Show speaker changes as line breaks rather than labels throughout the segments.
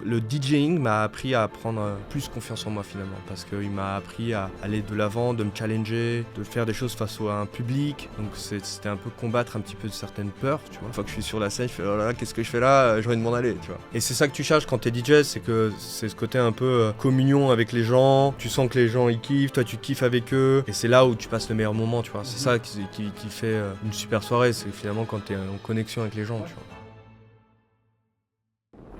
le DJing m'a appris à prendre plus confiance en moi finalement, parce qu'il m'a appris à aller de l'avant, de me challenger, de faire des choses face à un public. Donc c'était un peu combattre un petit peu de certaines peurs, tu vois. Une fois que je suis sur la scène, je fais oh là là, qu'est-ce que je fais là, j'ai envie de m'en aller, tu vois. Et c'est ça que tu cherches quand t'es DJ, c'est ce côté un peu communion avec les gens. Tu sens que les gens ils kiffent, toi tu kiffes avec eux, et c'est là où tu passes le meilleur moment, tu vois. C'est ça qui fait une super soirée, c'est finalement quand t'es en connexion avec les gens, tu vois.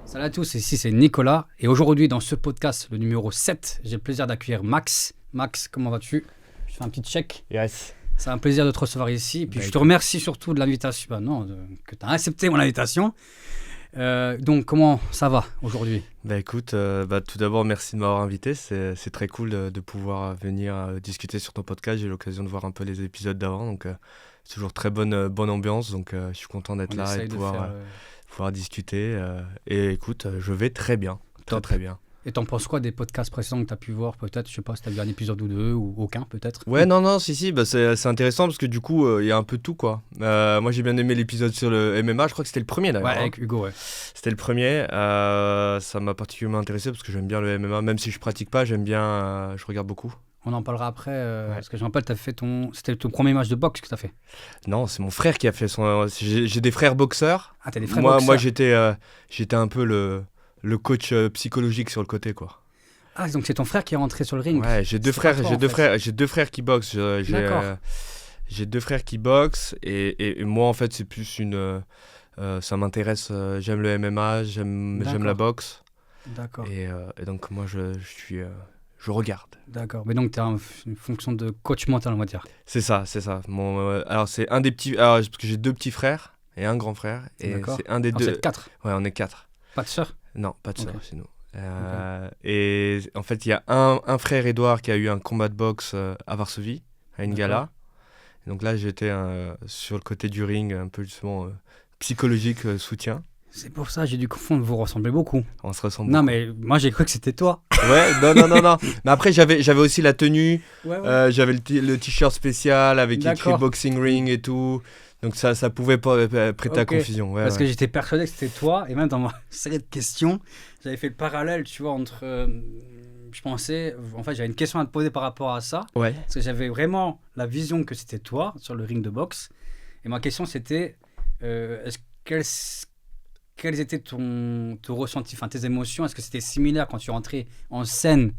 Salut à tous, ici c'est Nicolas et aujourd'hui dans ce podcast, le numéro 7, j'ai le plaisir d'accueillir Max. Max, comment vas-tu? Je fais un petit check.
Yes.
C'est un plaisir de te recevoir ici. Et puis je te remercie surtout de l'invitation, que tu as accepté mon invitation. Donc comment ça va aujourd'hui?
Écoute, tout d'abord merci de m'avoir invité, c'est très cool de pouvoir venir discuter sur ton podcast. J'ai eu l'occasion de voir un peu les épisodes d'avant, donc c'est toujours très bonne ambiance, donc je suis content d'être là et de pouvoir discuter. Et écoute, je vais très bien, très bien.
Et t'en penses quoi des podcasts précédents que t'as pu voir peut-être? Je sais pas si t'as vu un épisode ou deux ou aucun peut-être.
Ouais, non, si, c'est intéressant parce que du coup, il y a un peu de tout quoi. Moi j'ai bien aimé l'épisode sur le MMA, je crois que c'était le premier d'ailleurs.
Ouais, avec Hugo, ouais.
C'était le premier, ça m'a particulièrement intéressé parce que j'aime bien le MMA, même si je pratique pas, j'aime bien, je regarde beaucoup.
On en parlera après, parce que je me rappelle, c'était ton premier match de boxe que t'as fait.
Non, c'est mon frère qui a fait son... J'ai des frères boxeurs.
Ah, t'as des frères boxeurs.
Moi j'étais un peu le coach psychologique sur le côté, quoi.
Ah, donc c'est ton frère qui est rentré sur le ring.
Ouais, j'ai deux frères qui boxent. J'ai deux frères qui boxent et moi, en fait, c'est plus ça m'intéresse, j'aime le MMA, j'aime la boxe.
D'accord.
Et donc, moi, je regarde.
D'accord, mais donc tu as une fonction de coach mental, on va dire.
C'est ça. Alors, c'est un des petits... Alors, parce que j'ai deux petits frères et un grand frère. Et
d'accord.
C'est un des deux...
Vous êtes 4?
Ouais, on est 4.
Pas de sœur?
Non, pas de sœur
Okay.
chez nous. Et en fait, il y a un frère Édouard qui a eu un combat de boxe à Varsovie, à une gala. Et donc là, j'étais sur le côté du ring, un peu justement psychologique, soutien.
C'est pour ça, j'ai dû confondre, vous ressemblez beaucoup.
On se ressemble
beaucoup.
Non,
mais moi, j'ai cru que c'était toi.
Ouais, non. Mais après, j'avais aussi la tenue,
ouais.
J'avais le t-shirt spécial avec écrit Boxing Ring et tout. Donc ça pouvait pas prêter à confusion. Ouais,
parce que j'étais persuadé que c'était toi, et même dans ma série de questions, j'avais fait le parallèle, tu vois, entre... je pensais... En fait, j'avais une question à te poser par rapport à ça.
Ouais.
Parce que j'avais vraiment la vision que c'était toi sur le ring de boxe. Et ma question, c'était... Quels étaient ton ressenti, enfin tes émotions? Est-ce que c'était similaire quand tu rentrais en scène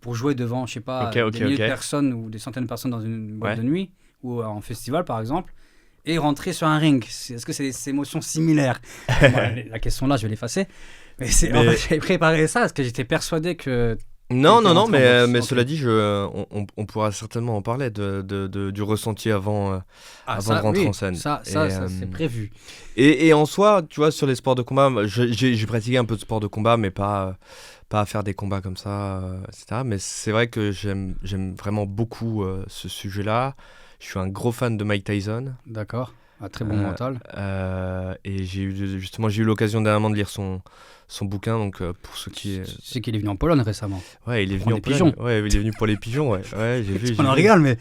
pour jouer devant, je sais pas, des milliers de personnes ou des centaines de personnes dans une boîte de nuit ou en festival par exemple, et rentrer sur un ring? Est-ce que c'est des émotions similaires? La question là, je vais l'effacer. Mais j'avais préparé ça parce que j'étais persuadé que...
Non, mais cela dit, on pourra certainement en parler du ressenti avant de rentrer en scène.
Ça c'est prévu.
Et en soi, tu vois, sur les sports de combat, j'ai pratiqué un peu de sport de combat, mais pas à faire des combats comme ça, etc. Mais c'est vrai que j'aime vraiment beaucoup ce sujet-là. Je suis un gros fan de Mike Tyson.
D'accord, un très bon mental.
Et j'ai eu l'occasion dernièrement de lire son bouquin, donc pour ceux qui...
Tu sais qu'il est venu en Pologne récemment.
Ouais, il est venu en Pologne. Ouais, il est venu pour les pigeons, ouais. Ouais, j'ai vu.
On en rigole, mais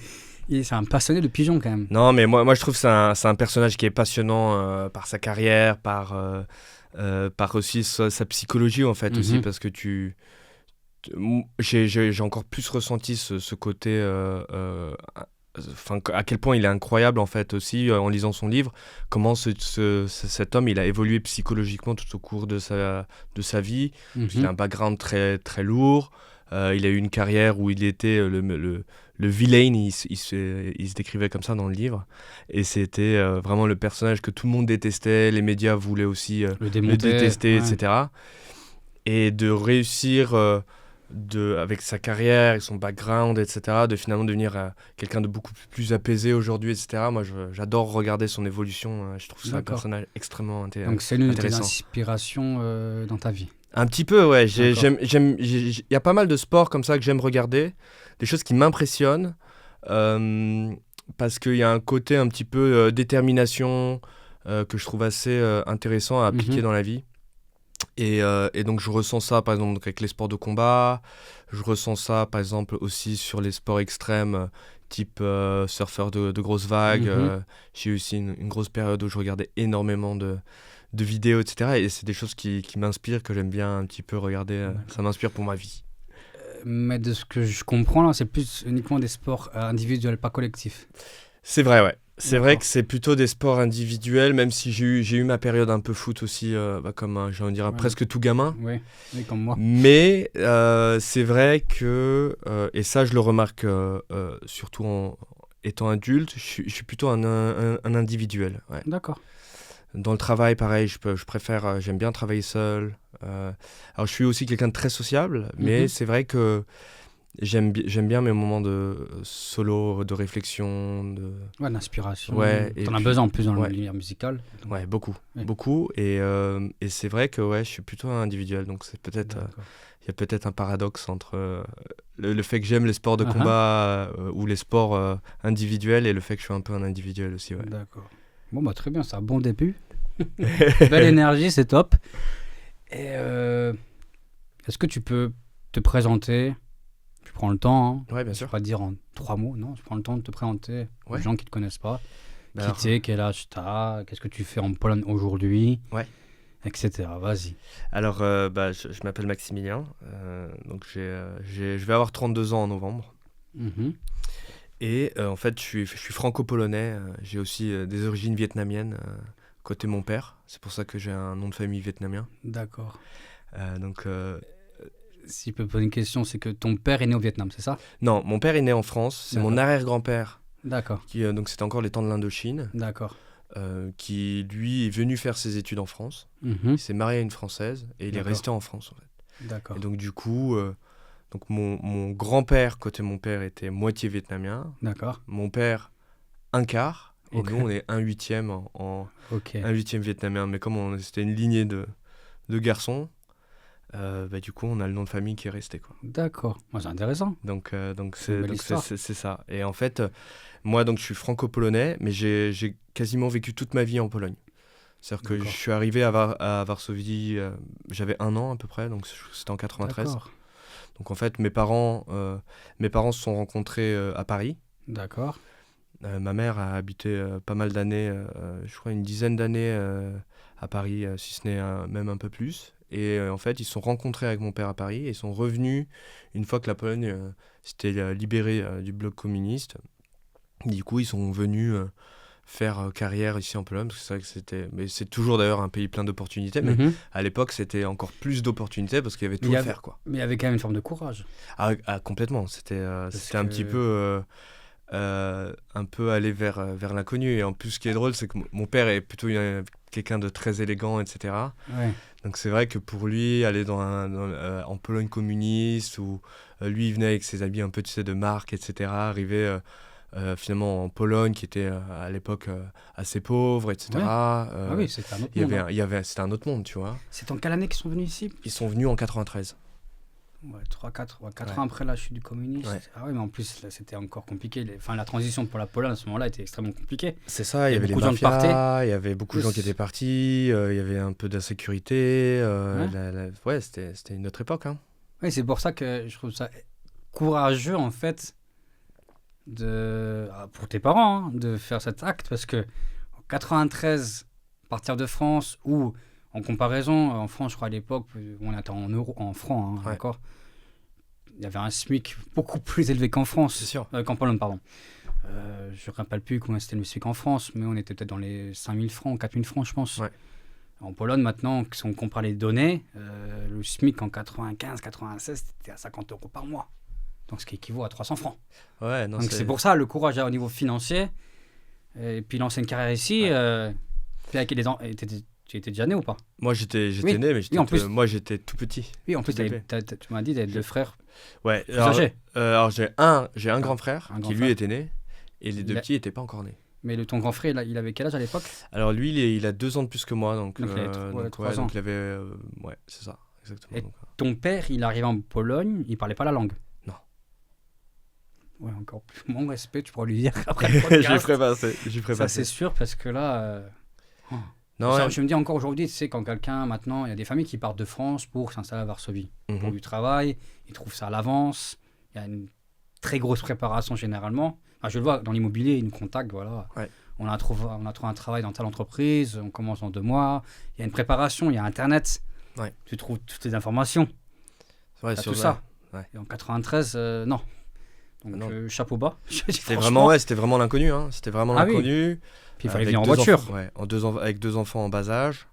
c'est un passionné de pigeons quand même.
Non, mais moi je trouve que c'est un personnage qui est passionnant par sa carrière, par aussi sa psychologie en fait, aussi, parce que j'ai encore plus ressenti ce côté... à quel point il est incroyable en fait aussi en lisant son livre, comment cet homme il a évolué psychologiquement tout au cours de sa vie. Il a un background très, très lourd, il a eu une carrière où il était le vilain, il se décrivait comme ça dans le livre, et c'était vraiment le personnage que tout le monde détestait, les médias voulaient aussi le détester, etc. Et de réussir... avec sa carrière et son background, etc., de finalement devenir quelqu'un de beaucoup plus apaisé aujourd'hui, etc. Moi, j'adore regarder son évolution. Je trouve ça un personnage extrêmement intéressant.
Donc, c'est une de tes inspirations dans ta vie? Un
petit peu, ouais. Il y a pas mal de sports comme ça que j'aime regarder, des choses qui m'impressionnent, parce qu'il y a un côté un petit peu détermination que je trouve assez intéressant à appliquer dans la vie. Et donc je ressens ça par exemple avec les sports de combat, je ressens ça par exemple aussi sur les sports extrêmes type surfeur de grosses vagues. J'ai eu aussi une grosse période où je regardais énormément de de vidéos, etc. Et c'est des choses qui m'inspirent, que j'aime bien un petit peu regarder. Ça m'inspire pour ma vie.
Mais de ce que je comprends, là, c'est plus uniquement des sports individuels, pas collectifs.
C'est vrai, ouais. C'est vrai que c'est plutôt des sports individuels, même si j'ai eu ma période un peu foot aussi, comme j'ai envie de dire presque tout gamin.
Oui, comme moi.
Mais c'est vrai que, et ça je le remarque surtout en étant adulte, je suis plutôt un individuel. Ouais.
D'accord.
Dans le travail, pareil, je préfère, j'aime bien travailler seul. Alors je suis aussi quelqu'un de très sociable, mais c'est vrai que j'aime bien mes moments de solo, de réflexion,
d'inspiration.
Ouais,
t'en as besoin en plus dans l'univers musical.
Donc... Ouais, beaucoup. Et c'est vrai que je suis plutôt un individuel, donc c'est peut-être il y a peut-être un paradoxe entre le fait que j'aime les sports de combat ou les sports individuels et le fait que je suis un peu un individuel aussi. Ouais.
D'accord. Bon, très bien, c'est un bon début. Belle énergie, c'est top. Et est-ce que tu peux te présenter? Tu prends le temps.
Ouais, bien sûr.
Je ne vais pas dire en 3 mots, non. Tu prends le temps de te présenter aux gens qui ne te connaissent pas.
Qui
t'es, quel âge t'as, qu'est-ce que tu fais en Pologne aujourd'hui, etc. Vas-y.
Alors, je m'appelle Maximilien. Donc, je vais avoir 32 ans en novembre. Et en fait, je suis franco-polonais. J'ai aussi des origines vietnamiennes côté mon père. C'est pour ça que j'ai un nom de famille vietnamien.
D'accord.
Donc...
Si je peux poser une question, c'est que ton père est né au Vietnam, c'est ça?
Non, mon père est né en France. C'est mon arrière-grand-père.
D'accord.
Donc c'était encore les temps de l'Indochine.
D'accord.
Qui, lui, est venu faire ses études en France. Il s'est marié à une Française et il est resté en France, en fait.
D'accord.
Et donc, du coup, donc mon grand-père, côté mon père, était moitié vietnamien.
D'accord.
Mon père, un quart. Et nous, on est un huitième un huitième vietnamien. Mais comme c'était une lignée de garçons, du coup, on a le nom de famille qui est resté, quoi.
D'accord. C'est intéressant.
Donc c'est ça. Et en fait, moi, donc, je suis franco-polonais, mais j'ai quasiment vécu toute ma vie en Pologne. C'est-à-dire que je suis arrivé à Varsovie, j'avais 1 an à peu près, donc c'était en 93.
D'accord.
Donc en fait, mes parents se sont rencontrés à Paris.
D'accord.
Ma mère a habité pas mal d'années, je crois une dizaine d'années à Paris, si ce n'est même un peu plus. Et en fait, ils se sont rencontrés avec mon père à Paris et ils sont revenus une fois que la Pologne s'était libérée du bloc communiste. Du coup, ils sont venus faire carrière ici en Pologne, parce que c'est vrai que mais c'est toujours d'ailleurs un pays plein d'opportunités, mais à l'époque, c'était encore plus d'opportunités parce qu'il y avait tout à faire, quoi.
Mais il y avait quand même une forme de courage.
Complètement. C'était un petit peu... un peu aller vers l'inconnu. Et en plus, ce qui est drôle, c'est que mon père est plutôt quelqu'un de très élégant, etc.
Ouais.
Donc c'est vrai que pour lui, aller en Pologne communiste, où lui, il venait avec ses habits un peu, tu sais, de marque, etc., arriver finalement en Pologne, qui était à l'époque assez pauvre, etc.
Ouais. Oui, c'était un autre monde.
C'était un autre monde, tu vois.
C'est en quelle année qu'ils sont venus ici?
Ils sont venus en 93.
Ouais, 4 ans après la chute du communisme. Ouais. Ah oui, mais en plus, là, c'était encore compliqué. La transition pour la Pologne à ce moment-là était extrêmement compliquée.
C'est ça, il y avait les mafias, il y avait beaucoup de gens qui étaient partis, il y avait un peu d'insécurité. C'était une autre époque. Hein.
Oui, c'est pour ça que je trouve ça courageux, en fait, pour tes parents, de faire cet acte. Parce que en 93, partir de France, ou... En comparaison, en France, je crois à l'époque, on était en francs, d'accord. Il y avait un SMIC beaucoup plus élevé qu'en France.
C'est sûr.
Qu'en Pologne, pardon. Je ne me rappelle plus combien c'était le SMIC en France, mais on était peut-être dans les 5 000 francs, 4 000 francs, je pense. Ouais. En Pologne, maintenant, si on compare les données, le SMIC en 95, 96, c'était à 50 € par mois. Donc, ce qui équivaut à 300 francs.
Ouais, non,
donc, c'est pour ça, le courage au niveau financier, et puis lancer une carrière ici, puis avec les Tu étais déjà né ou pas?
Moi, j'étais né, mais moi, j'étais tout petit.
Oui, en plus, tu m'as dit d'être 2 frères.
Ouais. Alors j'ai un grand frère qui, lui, était né, et les 2 petits n'étaient pas encore nés.
Mais ton grand frère, il avait quel âge à l'époque?
Alors lui, il a 2 ans de plus que moi, donc
il avait 3 ans.
Donc il avait... ouais, c'est ça, exactement.
Et ton père, il arrivait en Pologne, il parlait pas la langue?
Non.
Ouais, encore plus. Mon respect, tu pourras lui dire après le podcast.
J'y ferai
ça, c'est sûr, parce que là... Non, je me dis encore aujourd'hui, tu sais, quand quelqu'un, maintenant, il y a des familles qui partent de France pour s'installer à Varsovie, pour du travail, ils trouvent ça à l'avance, il y a une très grosse préparation généralement. Enfin, je le vois dans l'immobilier, ils nous contactent, voilà. Ouais. on a trouvé un travail dans telle entreprise, on commence en 2 mois. Il y a une préparation, il y a Internet.
Ouais.
Tu trouves toutes les informations.
Ouais,
tout ça. Ouais. Et en 93, non. Donc, chapeau bas.
C'était vraiment l'inconnu. Hein. C'était vraiment l'inconnu.
Oui. Puis il fallait venir en voiture.
Avec 2 enfants en bas âge.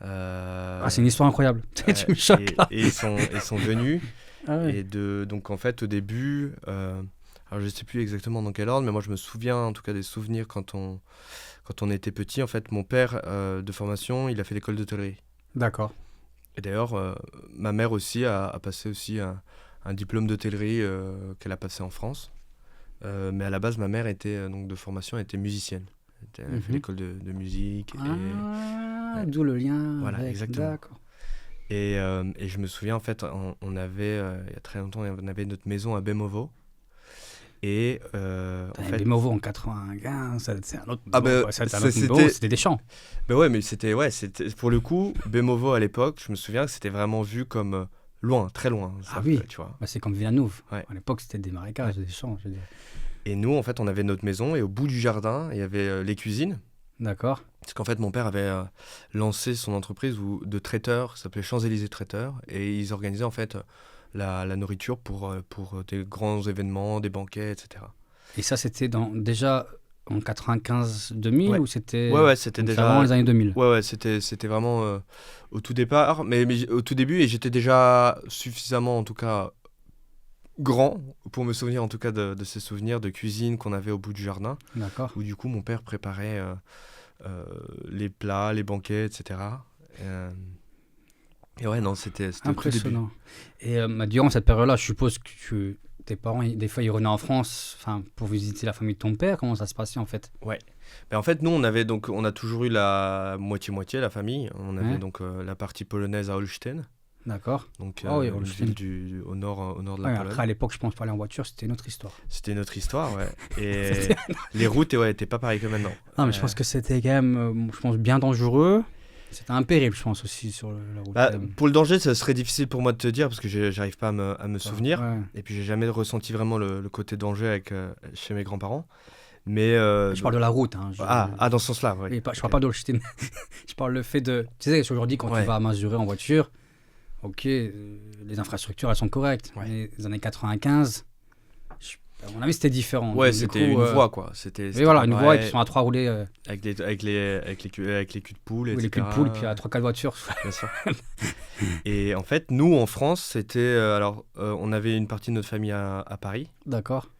C'est une histoire incroyable. Tu me choques là.
Et ils sont venus. Et donc en fait, au début, alors je ne sais plus exactement dans quel ordre, mais moi je me souviens en tout cas des souvenirs quand on était petit. En fait, mon père, de formation, il a fait l'école d'hôtellerie.
D'accord.
Et d'ailleurs, ma mère aussi a passé aussi un diplôme d'hôtellerie qu'elle a passé en France. Mais à la base, ma mère était donc de formation, elle était musicienne. Elle a fait l'école de musique.
D'où le lien.
Voilà, exactement. D'accord. Et je me souviens, en fait, on avait, il y a très longtemps, on avait notre maison à Bemovo. Et
en fait, Bemovo en 95, c'est un autre niveau, c'était des champs.
Ouais, mais c'était pour le coup, Bemovo à l'époque, je me souviens que c'était vraiment vu comme loin, très loin.
Tu vois. C'est comme Villeneuve. Ouais. À l'époque, c'était des marécages, des champs, je veux dire.
Et nous, en fait, on avait notre maison et au bout du jardin, il y avait les cuisines.
D'accord.
Parce qu'en fait, mon père avait lancé son entreprise de traiteur, ça s'appelait Champs-Élysées Traiteur, et ils organisaient en fait la nourriture pour des grands événements, des banquets, etc.
Et ça, c'était déjà en 95-2000 ou c'était
c'était déjà
avant les années 2000?
Ouais, c'était vraiment au tout départ, mais au tout début, et j'étais déjà suffisamment, en tout cas, grand pour me souvenir en tout cas de ces souvenirs de cuisine qu'on avait au bout du jardin.
D'accord.
Où du coup, mon père préparait les plats, les banquets, etc. Et ouais, non, c'était
impressionnant. Et durant cette période-là, je suppose que tes parents, des fois, ils revenaient en France pour visiter la famille de ton père. Comment ça se passait en fait?
Ouais. Ben, en fait, nous, on a toujours eu la moitié-moitié, la famille. On avait donc la partie polonaise à Holstein.
D'accord.
Donc, une ville au nord de la Pologne.
Après, à l'époque, je pense pas aller en voiture, c'était une autre histoire.
C'était une autre histoire, ouais. Et les routes étaient pas pareilles que maintenant.
Non, mais je pense que c'était quand même, bien dangereux. C'était un périple, je pense, aussi, sur la route.
Pour le danger, ça serait difficile pour moi de te dire, parce que j'arrive pas à me souvenir. Ouais. Et puis, j'ai jamais ressenti vraiment le côté danger chez mes grands-parents. Mais
je parle de la route. Hein,
dans ce sens-là, ouais.
Je parle pas d'Holstein. Je parle le fait de... Tu sais, aujourd'hui, quand tu vas à Mazuret en voiture... Ok, les infrastructures, elles sont correctes. Ouais. Les années 95, à mon avis, c'était différent.
Ouais, c'était une voie, quoi.
Mais voilà, une voie, et puis ils sont à 3 roulés.
Avec les culs de poule, etc.
Les culs de poule, et puis à 3-4 voitures.
Bien sûr. Et en fait, nous, en France, c'était... on avait une partie de notre famille à Paris.
D'accord.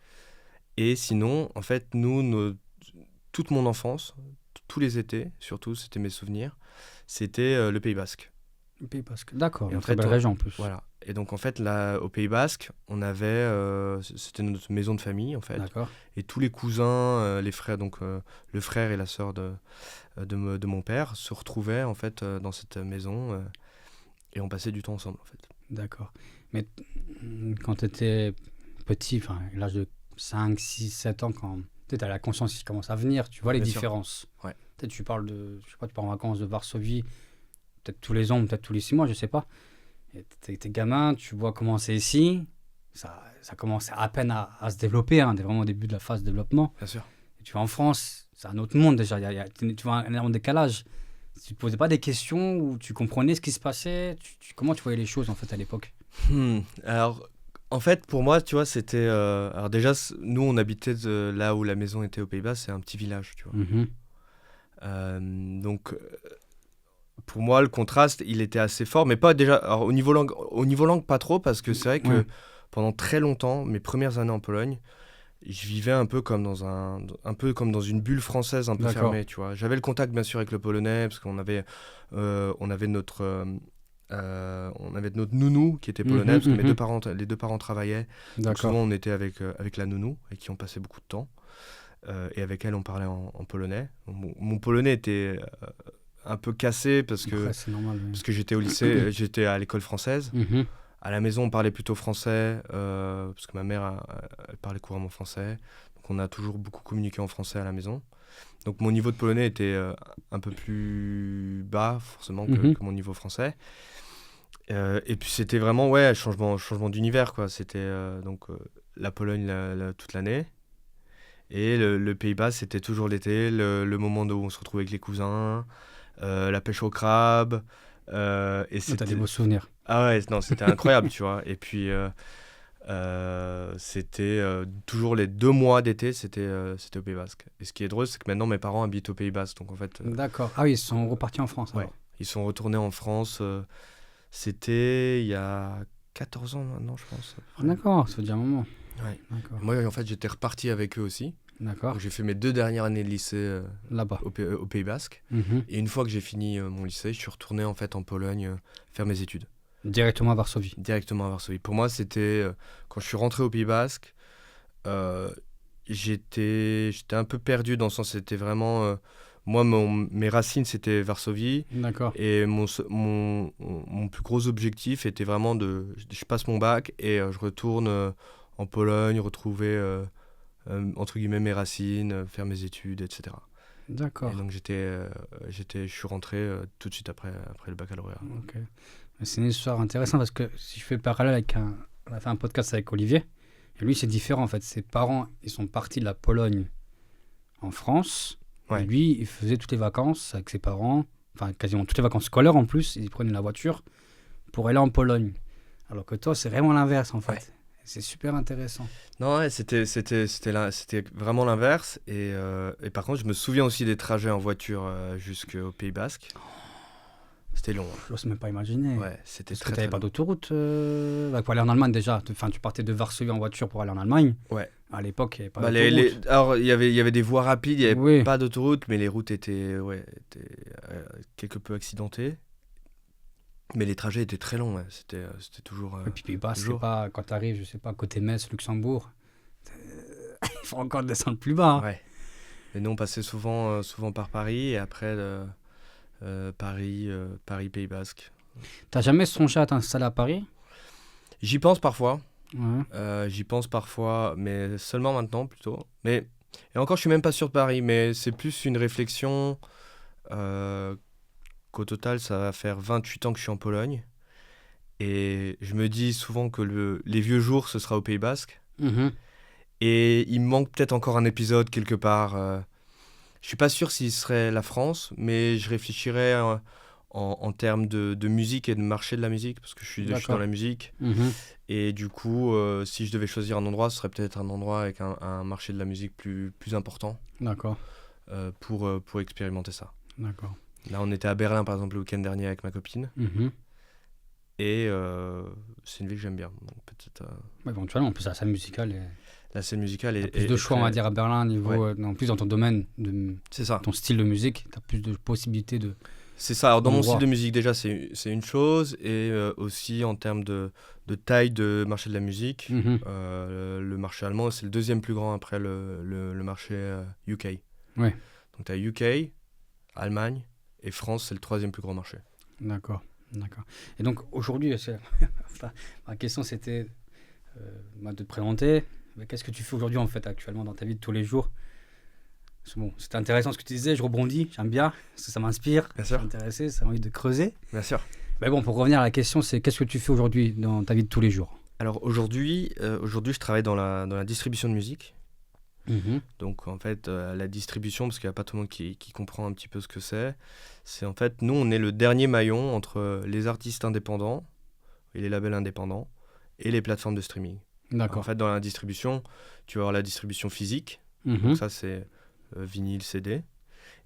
Et sinon, en fait, toute mon enfance, tous les étés, surtout, c'était mes souvenirs, c'était le Pays Basque.
Le Pays Basque, d'accord, une très belle région en plus.
Voilà. Et donc en fait, là, au Pays Basque, on avait, c'était notre maison de famille en fait.
D'accord.
Et tous les cousins, les frères, donc le frère et la sœur de mon père se retrouvaient en fait dans cette maison et on passait du temps ensemble en fait.
D'accord. Mais quand tu étais petit, à l'âge de 5, 6, 7 ans, quand tu as la conscience qui commence à venir, tu vois les différences.
Ouais.
Peut-être tu parles de, je sais pas, tu pars en vacances de Varsovie, peut-être tous les ans, peut-être tous les 6 mois, je sais pas. T'es gamin, tu vois comment c'est ici, ça commence à peine à se développer, t'es vraiment au début de la phase de développement.
Bien sûr.
Et tu vas en France, c'est un autre monde déjà, tu vois un énorme décalage. Tu ne te posais pas des questions où tu comprenais ce qui se passait, comment tu voyais les choses en fait à l'époque?
Alors, en fait, pour moi, tu vois, c'était... alors déjà, nous, on habitait là où la maison était aux Pays-Bas, c'est un petit village, tu vois. Mm-hmm. Donc... pour moi, le contraste, il était assez fort, mais pas déjà... Alors, au niveau langue, pas trop, parce que c'est vrai que pendant très longtemps, mes premières années en Pologne, je vivais un peu comme dans une bulle française un peu fermée, tu vois. J'avais le contact, bien sûr, avec le polonais, parce qu'on avait notre nounou qui était polonais, parce que les deux parents travaillaient. Donc souvent, on était avec la nounou, avec qui on passait beaucoup de temps. Et avec elle, on parlait en polonais. Mon polonais était... un peu cassé parce que j'étais au lycée, j'étais à l'école française. À la maison, on parlait plutôt français parce que ma mère elle parlait couramment français. Donc on a toujours beaucoup communiqué en français à la maison. Donc mon niveau de polonais était un peu plus bas forcément que mon niveau français. Et puis c'était vraiment changement d'univers quoi. C'était donc la Pologne toute l'année. Et le Pays Basque, c'était toujours l'été, le moment où on se retrouvait avec les cousins, la pêche au crabe.
Et t'as des beaux souvenirs.
Ah ouais, non, c'était incroyable, tu vois. Et puis, c'était toujours les 2 mois d'été, c'était au Pays Basque. Et ce qui est drôle, c'est que maintenant, mes parents habitent au Pays Basque. Donc, en fait,
D'accord. Ah oui, ils sont repartis en France.
Ouais,
Alors.
ils sont retournés en France. C'était il y a 14 ans maintenant, je pense.
D'accord, ça veut dire un moment.
Ouais. D'accord. Moi, en fait, j'étais reparti avec eux aussi.
D'accord.
Donc, j'ai fait mes 2 dernières années de lycée
là-bas
au Pays Basque.
Mm-hmm.
Et une fois que j'ai fini mon lycée, je suis retourné en fait en Pologne faire mes études.
Directement à Varsovie.
Directement à Varsovie. Pour moi, c'était quand je suis rentré au Pays Basque, j'étais un peu perdu dans le sens, c'était vraiment moi, mes racines, c'était Varsovie.
D'accord.
Et mon plus gros objectif était vraiment je passe mon bac et je retourne en Pologne, retrouver, entre guillemets, mes racines, faire mes études, etc.
D'accord.
Et donc, je suis rentré tout de suite après le baccalauréat.
Ok. C'est une histoire intéressante parce que si je fais le parallèle avec on a fait un podcast avec Olivier, et lui, c'est différent en fait. Ses parents, ils sont partis de la Pologne en France. Ouais. Et lui, il faisait toutes les vacances avec ses parents, enfin quasiment toutes les vacances scolaires en plus, il prenait la voiture pour aller en Pologne. Alors que toi, c'est vraiment l'inverse en fait. Ouais. C'est super intéressant.
Non, ouais, c'était vraiment l'inverse. Et par contre, je me souviens aussi des trajets en voiture jusqu'au Pays Basque. C'était long. Hein.
Je n'ose même pas imaginer.
Ouais, c'était
très, très long. Tu n'avais pas d'autoroute pour aller en Allemagne déjà. Enfin, tu partais de Varsovie en voiture pour aller en Allemagne.
Ouais.
À l'époque, il n'y avait pas d'autoroute.
Alors, il y avait des voies rapides, il n'y avait pas d'autoroute, mais les routes étaient quelque peu accidentées. Mais les trajets étaient très longs, ouais. C'était toujours...
Et puis Pays Basque, c'est pas, quand tu arrives, je sais pas, côté Metz, Luxembourg, il faut encore descendre plus bas. Hein.
Ouais. Et nous, on passait souvent par Paris, et après... Paris, Pays Basque.
T'as jamais songé à t'installer à Paris ?
J'y pense parfois.
Ouais.
J'y pense parfois, mais seulement maintenant plutôt. Et encore, je suis même pas sûr de Paris, mais c'est plus une réflexion qu'au total, ça va faire 28 ans que je suis en Pologne. Et je me dis souvent que les vieux jours, ce sera au Pays Basque.
Mm-hmm.
Et il me manque peut-être encore un épisode quelque part. Je suis pas sûr s'il serait la France, mais je réfléchirais en termes de musique et de marché de la musique, parce que je suis dans la musique.
Mm-hmm.
Et du coup, si je devais choisir un endroit, ce serait peut-être un endroit avec un marché de la musique plus important.
D'accord.
Pour expérimenter ça.
D'accord.
Là, on était à Berlin, par exemple, le week-end dernier avec ma copine.
Mm-hmm.
Et c'est une ville que j'aime bien. Donc, peut-être,
éventuellement, en plus, la scène musicale est...
La scène musicale est...
plus de choix, on va dire, à Berlin, niveau, en plus dans ton domaine,
c'est ça.
Ton style de musique, tu as plus de possibilités de...
C'est ça. Alors, dans mon style de musique, déjà, c'est une chose. Et aussi, en termes de taille de marché de la musique, le marché allemand, c'est le deuxième plus grand après le marché UK.
Ouais.
Donc, tu as UK, Allemagne et France, c'est le troisième plus grand marché.
D'accord. Et donc, aujourd'hui, ma question, c'était de te présenter. Mais qu'est-ce que tu fais aujourd'hui, en fait, actuellement, dans ta vie de tous les jours ? Bon, c'était intéressant ce que tu disais, je rebondis, j'aime bien, parce que ça m'inspire, je suis intéressé, ça a envie de creuser.
Bien sûr.
Mais bon, pour revenir à la question, c'est qu'est-ce que tu fais aujourd'hui dans ta vie de tous les jours ?
Alors aujourd'hui, je travaille dans la distribution de musique.
Mm-hmm.
Donc en fait, la distribution, parce qu'il n'y a pas tout le monde qui comprend un petit peu ce que c'est en fait, nous, on est le dernier maillon entre les artistes indépendants et les labels indépendants et les plateformes de streaming.
D'accord.
En fait, dans la distribution, tu vas avoir la distribution physique, donc ça c'est vinyle, CD,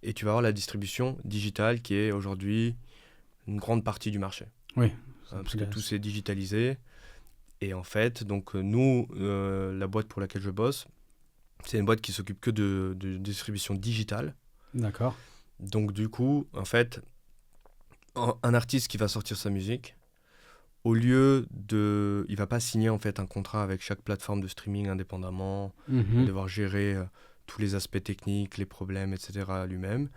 et tu vas avoir la distribution digitale qui est aujourd'hui une grande partie du marché.
Oui.
Parce que tout s'est digitalisé. Et en fait, donc nous, la boîte pour laquelle je bosse, c'est une boîte qui s'occupe que de distribution digitale.
D'accord.
Donc du coup, en fait, un artiste qui va sortir sa musique, au lieu de... Il va pas signer en fait un contrat avec chaque plateforme de streaming indépendamment, devoir gérer tous les aspects techniques, les problèmes, etc. lui-même.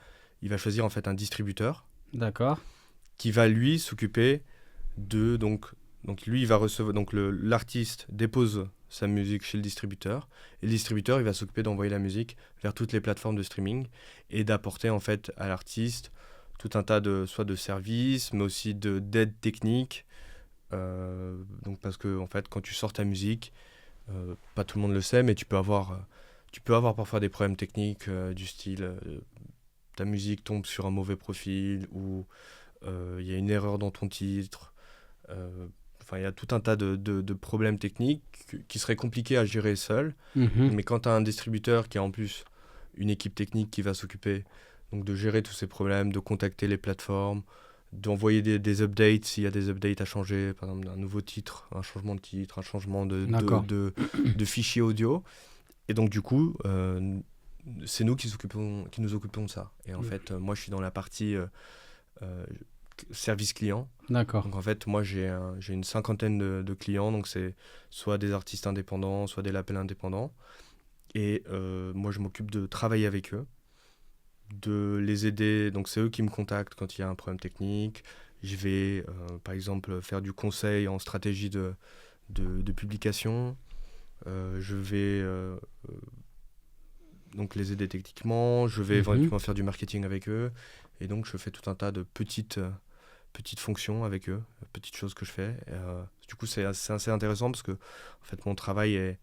Il va choisir en fait un distributeur.
D'accord.
Qui va lui s'occuper de... Donc lui, il va recevoir... Donc l'artiste dépose sa musique chez le distributeur. Et le distributeur, il va s'occuper d'envoyer la musique vers toutes les plateformes de streaming et d'apporter en fait à l'artiste tout un tas soit de services, mais aussi d'aide technique. Donc parce que en fait, quand tu sors ta musique, pas tout le monde le sait, mais tu peux avoir tu peux avoir parfois des problèmes techniques du style ta musique tombe sur un mauvais profil ou il y a une erreur dans ton titre. Enfin, il y a tout un tas de problèmes techniques qui seraient compliqués à gérer seul. Mais quand tu as un distributeur qui a en plus une équipe technique qui va s'occuper donc de gérer tous ces problèmes, de contacter les plateformes, d'envoyer des updates s'il y a des updates à changer, par exemple un nouveau titre, un changement de titre, un changement de fichier audio. Et donc du coup, c'est nous qui nous occupons de ça. Et en fait, moi je suis dans la partie service client.
D'accord.
Donc en fait, moi j'ai une 50aine de clients, donc c'est soit des artistes indépendants, soit des labels indépendants. Et moi je m'occupe de travailler avec eux, de les aider. Donc c'est eux qui me contactent quand il y a un problème technique. Je vais par exemple faire du conseil en stratégie de publication. Je vais donc les aider techniquement. Je vais éventuellement faire du marketing avec eux. Et donc je fais tout un tas de petites fonctions avec eux, petites choses que je fais. Du coup c'est assez intéressant parce que en fait mon travail est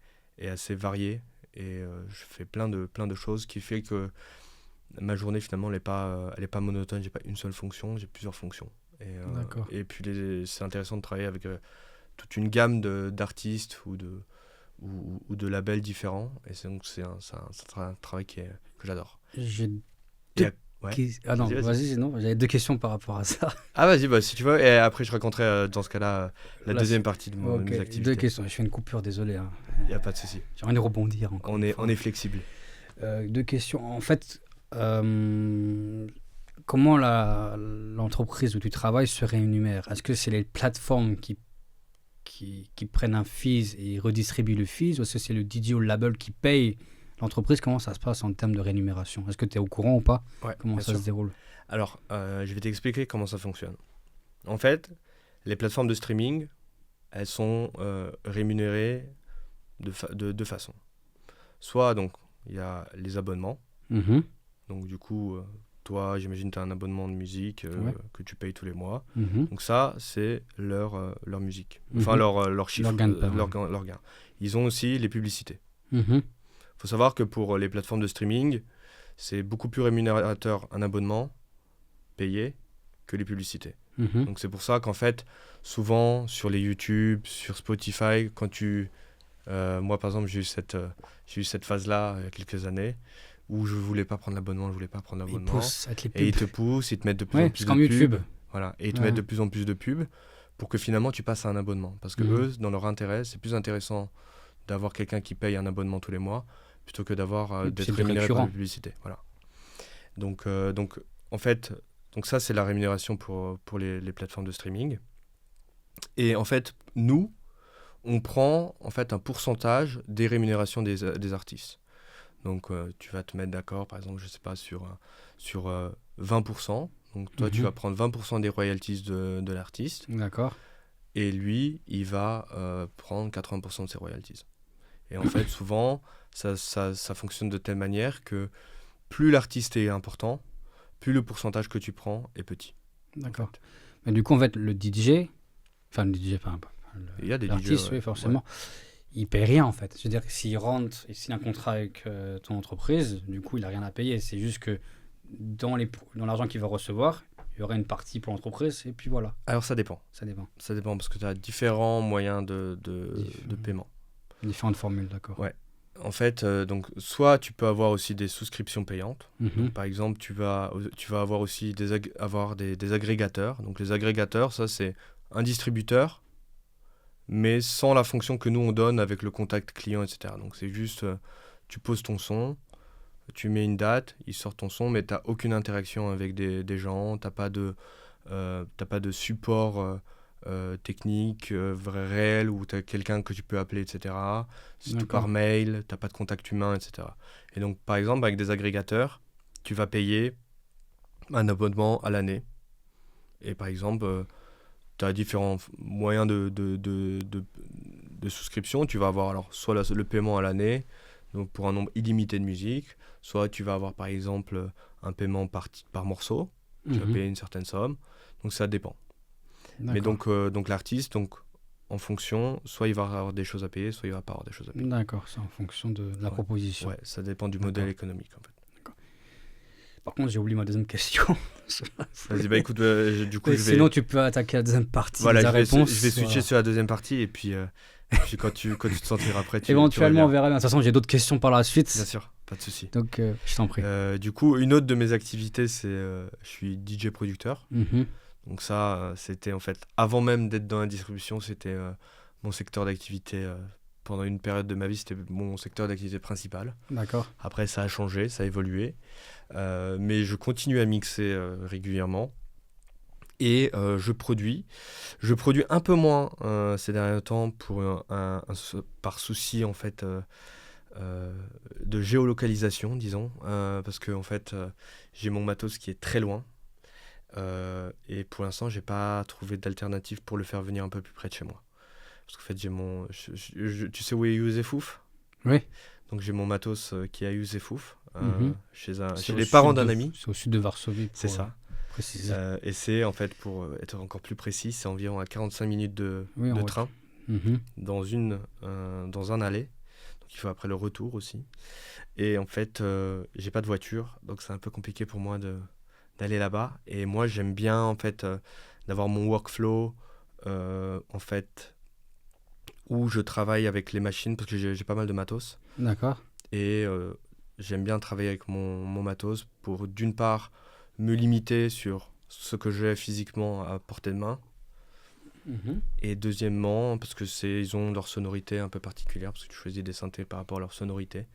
assez varié et je fais plein de choses qui fait que ma journée finalement elle est pas monotone. J'ai pas une seule fonction, j'ai plusieurs fonctions. Et puis c'est intéressant de travailler avec toute une gamme d'artistes ou de labels différents. Et c'est un travail que j'adore.
Ah non, vas-y, sinon, j'avais 2 questions par rapport à ça.
Ah vas-y, si tu veux, et après je raconterai dans ce cas-là la deuxième partie de mes activités.
2 questions, je fais une coupure, désolé.
Il n'y a pas de souci.
J'ai envie de rebondir encore.
On est flexible.
2 questions. En fait, comment l'entreprise où tu travailles se rémunère? Est-ce que c'est les plateformes qui prennent un fees et redistribuent le fees, ou est-ce que c'est le DJ ou le label qui paye l'entreprise? Comment ça se passe en termes de rémunération? Est-ce que tu es au courant ou pas? Comment ça se déroule?
Alors, je vais t'expliquer comment ça fonctionne. En fait, les plateformes de streaming, elles sont rémunérées de deux façons. Soit, donc, il y a les abonnements. Donc, du coup, toi, j'imagine que tu as un abonnement de musique que tu payes tous les mois. Donc ça, c'est leur musique. Enfin, leur chiffre, leur gain. Ils ont aussi les publicités. Il faut savoir que pour les plateformes de streaming, c'est beaucoup plus rémunérateur un abonnement payé que les publicités. Donc c'est pour ça qu'en fait, souvent sur les YouTube, sur Spotify, quand moi par exemple, j'ai eu cette phase-là il y a quelques années où je voulais pas prendre l'abonnement. Et ils te poussent, ils te mettent de plus en plus de
YouTube.
pubs. Voilà, et ils te mettent de plus en plus de pubs pour que finalement tu passes à un abonnement. Parce que eux, dans leur intérêt, c'est plus intéressant d'avoir quelqu'un qui paye un abonnement tous les mois plutôt que d'être rémunéré par la publicité. Voilà. Donc en fait, ça c'est la rémunération pour les plateformes de streaming. Et en fait, nous, on prend en fait un pourcentage des rémunérations des artistes. Donc tu vas te mettre d'accord, par exemple, je sais pas, sur 20%. Donc toi, tu vas prendre 20% des royalties de l'artiste.
D'accord.
Et lui, il va prendre 80% de ses royalties. Et en fait, souvent, ça fonctionne de telle manière que plus l'artiste est important, plus le pourcentage que tu prends est petit.
D'accord. En fait. Mais du coup, en fait, le DJ,
il y a des
l'artiste,
DJ,
oui, forcément, il paye rien, en fait. C'est-à-dire que s'il rentre et signe un contrat avec ton entreprise, du coup, il n'a rien à payer. C'est juste que dans l'argent qu'il va recevoir, il y aura une partie pour l'entreprise, et puis voilà.
Alors, ça dépend.
Ça
dépend parce que tu as différents moyens de paiement.
Différentes formules, d'accord.
Ouais. En fait, donc, soit tu peux avoir aussi des souscriptions payantes. Donc, par exemple, tu vas avoir aussi des agrégateurs. Donc, les agrégateurs, ça, c'est un distributeur, mais sans la fonction que nous, on donne avec le contact client, etc. Donc, c'est juste, tu poses ton son, tu mets une date, il sort ton son, mais tu n'as aucune interaction avec des gens, tu n'as pas de support technique, réel, où tu as quelqu'un que tu peux appeler, etc. C'est tout par mail, tu n'as pas de contact humain, etc. Et donc, par exemple, avec des agrégateurs, tu vas payer un abonnement à l'année. Et par exemple, tu as différents moyens de souscription. Tu vas avoir alors soit le paiement à l'année, donc pour un nombre illimité de musique, soit tu vas avoir par exemple un paiement par morceau, tu vas payer une certaine somme. Donc ça dépend. D'accord. Mais donc l'artiste, donc en fonction, soit il va avoir des choses à payer, soit il va pas avoir des choses à payer.
D'accord, c'est en fonction de la proposition.
Ouais, ça dépend du modèle économique en fait.
D'accord. Par contre, j'ai oublié ma deuxième question.
Vas-y, bah écoute, du coup,
sinon tu peux attaquer la deuxième partie
de
la réponse.
Je vais switcher sur la deuxième partie et puis quand tu te sentiras prêt,
éventuellement on verra bien. De toute façon, j'ai d'autres questions par la suite.
Bien sûr, pas de souci.
Donc, je t'en prie.
Du coup, une autre de mes activités, c'est je suis DJ producteur. Donc ça, c'était en fait, avant même d'être dans la distribution, c'était mon secteur d'activité. Pendant une période de ma vie, c'était mon secteur d'activité principal.
D'accord.
Après, ça a changé, ça a évolué. Mais je continue à mixer régulièrement. Et je produis. Je produis un peu moins ces derniers temps par souci, en fait, de géolocalisation, disons. Parce que, en fait, j'ai mon matos qui est très loin. Et pour l'instant, j'ai pas trouvé d'alternative pour le faire venir un peu plus près de chez moi. Parce qu'en fait, j'ai mon... tu sais où est Youssefouf ?
Oui.
Donc j'ai mon matos qui est à Youssefouf, chez les parents d'un ami.
C'est au sud de Varsovie.
C'est ça.
Préciser.
Et c'est, en fait, pour être encore plus précis, c'est environ à 45 minutes de train dans un allée. Donc il faut après le retour aussi. Et en fait, j'ai pas de voiture, donc c'est un peu compliqué pour moi d'aller là-bas. Et moi, j'aime bien, en fait, d'avoir mon workflow, en fait, où je travaille avec les machines, parce que j'ai pas mal de matos.
D'accord.
Et j'aime bien travailler avec mon matos pour, d'une part, me limiter sur ce que j'ai physiquement à portée de main. Et deuxièmement, parce que ils ont leur sonorité un peu particulière, parce que tu choisis des synthés par rapport à leur sonorité.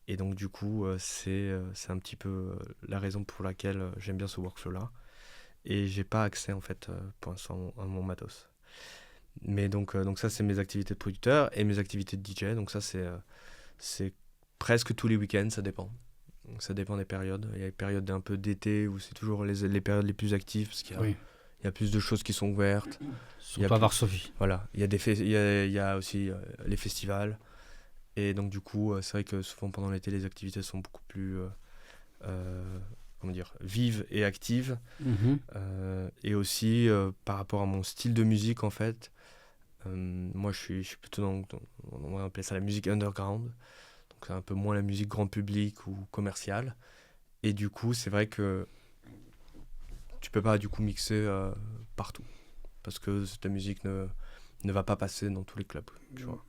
Et donc, du coup, c'est un petit peu la raison pour laquelle j'aime bien ce workflow-là. Et j'ai pas accès, en fait, pour l'instant, à mon matos. Mais donc ça, c'est mes activités de producteur et mes activités de DJ. Donc ça, c'est presque tous les week-ends, ça dépend. Donc ça dépend des périodes. Il y a des périodes un peu d'été où c'est toujours les périodes les plus actives parce qu'il y a plus de choses qui sont ouvertes.
Surtout à Varsovie.
Voilà, il y a aussi les festivals. Et donc du coup, c'est vrai que souvent pendant l'été, les activités sont beaucoup plus vives et actives. Et aussi par rapport à mon style de musique, en fait, moi je suis plutôt on va appeler ça la musique underground. Donc c'est un peu moins la musique grand public ou commerciale. Et du coup, c'est vrai que tu peux pas du coup mixer partout. Parce que cette musique ne va pas passer dans tous les clubs, tu vois.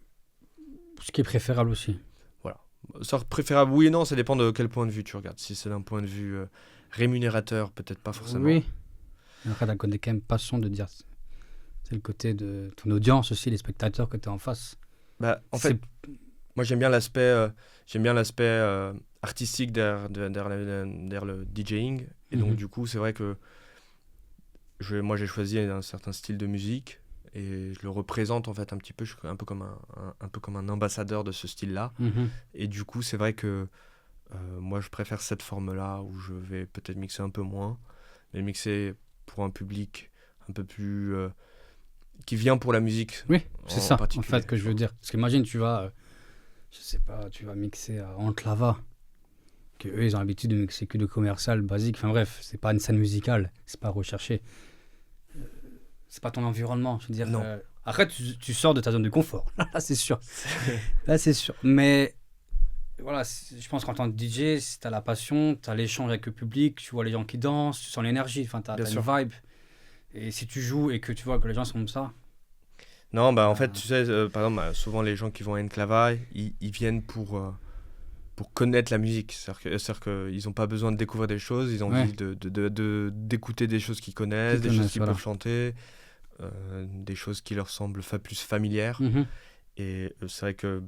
Ce qui est préférable aussi.
Voilà. Ça, préférable, oui et non, ça dépend de quel point de vue tu regardes. Si c'est d'un point de vue rémunérateur, peut-être pas forcément.
Oui. Après, t'as quand même passion de dire. C'est le côté de ton audience aussi, les spectateurs que tu as en face.
Bah, en fait, moi j'aime bien l'aspect artistique derrière le DJing. Et donc du coup, c'est vrai que moi j'ai choisi un certain style de musique et je le représente en fait un petit peu. Je suis un peu comme un ambassadeur de ce style-là. Et du coup, c'est vrai que moi je préfère cette forme-là où je vais peut-être mixer un peu moins, mais mixer pour un public un peu plus qui vient pour la musique.
Oui, c'est ça en fait que je veux dire. Parce qu'imagine, tu vas mixer à Antlava, que eux ils ont l'habitude de mixer que de commercial basique. Enfin bref, c'est pas une scène musicale, c'est pas recherché. C'est pas ton environnement, je veux dire.
Non.
Après, tu sors de ta zone de confort. Là, c'est sûr. Là, c'est sûr. Mais voilà, je pense qu'en tant que DJ, si t'as la passion, t'as l'échange avec le public, tu vois les gens qui dansent, tu sens l'énergie, enfin t'as une vibe. Et si tu joues et que tu vois que les gens sont comme ça.
Non, bah en fait, tu sais, par exemple, souvent les gens qui vont à Enclava, ils viennent pour connaître la musique. C'est-à-dire qu'ils n'ont pas besoin de découvrir des choses, ils ont envie d'écouter des choses qu'ils connaissent, des choses qu'ils peuvent chanter, des choses qui leur semblent plus familières. Et c'est vrai que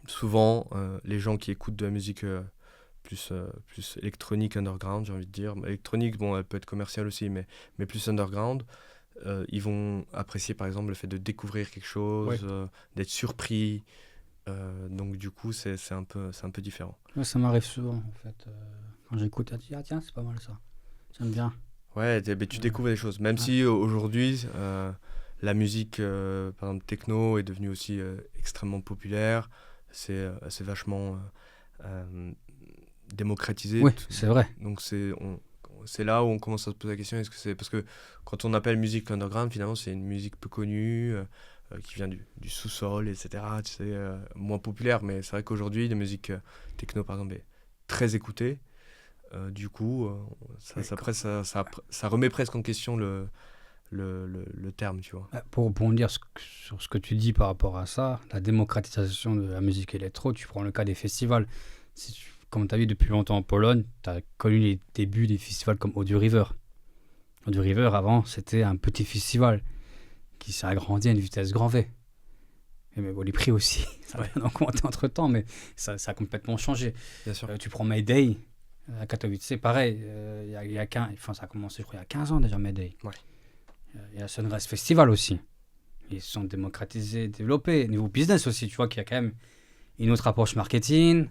souvent, les gens qui écoutent de la musique plus électronique, underground, j'ai envie de dire. Électronique, bon, elle peut être commerciale aussi, mais plus underground. Ils vont apprécier, par exemple, le fait de découvrir quelque chose, d'être surpris. Donc, du coup, c'est un peu différent.
Ouais, ça m'arrive souvent, en fait. Quand j'écoute, je dis, ah tiens, c'est pas mal ça. J'aime bien.
Ouais, tu découvres des choses. Même si aujourd'hui, la musique, par exemple, techno est devenue aussi extrêmement populaire. C'est vachement démocratisé.
Oui, c'est vrai.
Donc c'est là où on commence à se poser la question, est-ce que c'est parce que quand on appelle musique underground, finalement c'est une musique peu connue, qui vient du sous-sol, etc. Tu sais, moins populaire, mais c'est vrai qu'aujourd'hui, la musique techno, par exemple, est très écoutée. Du coup, ça remet presque en question le terme, tu vois.
Pour rebondir sur ce que tu dis par rapport à ça, la démocratisation de la musique électro, tu prends le cas des festivals. Comme tu as vu depuis longtemps en Pologne, tu as connu les débuts des festivals comme Audio River. Audio River, avant, c'était un petit festival qui s'est agrandi à une vitesse grand V. Mais bon, les prix aussi, ça a bien augmenté entre-temps, mais ça a complètement changé.
Bien sûr.
Tu prends Mayday, à Katowice, c'est pareil. Ça a commencé, je crois, il y a 15 ans déjà, Mayday.
Ouais.
Il y a Sunrise Festival aussi. Ils se sont démocratisés, développés. Niveau business aussi, tu vois qu'il y a quand même une autre approche marketing.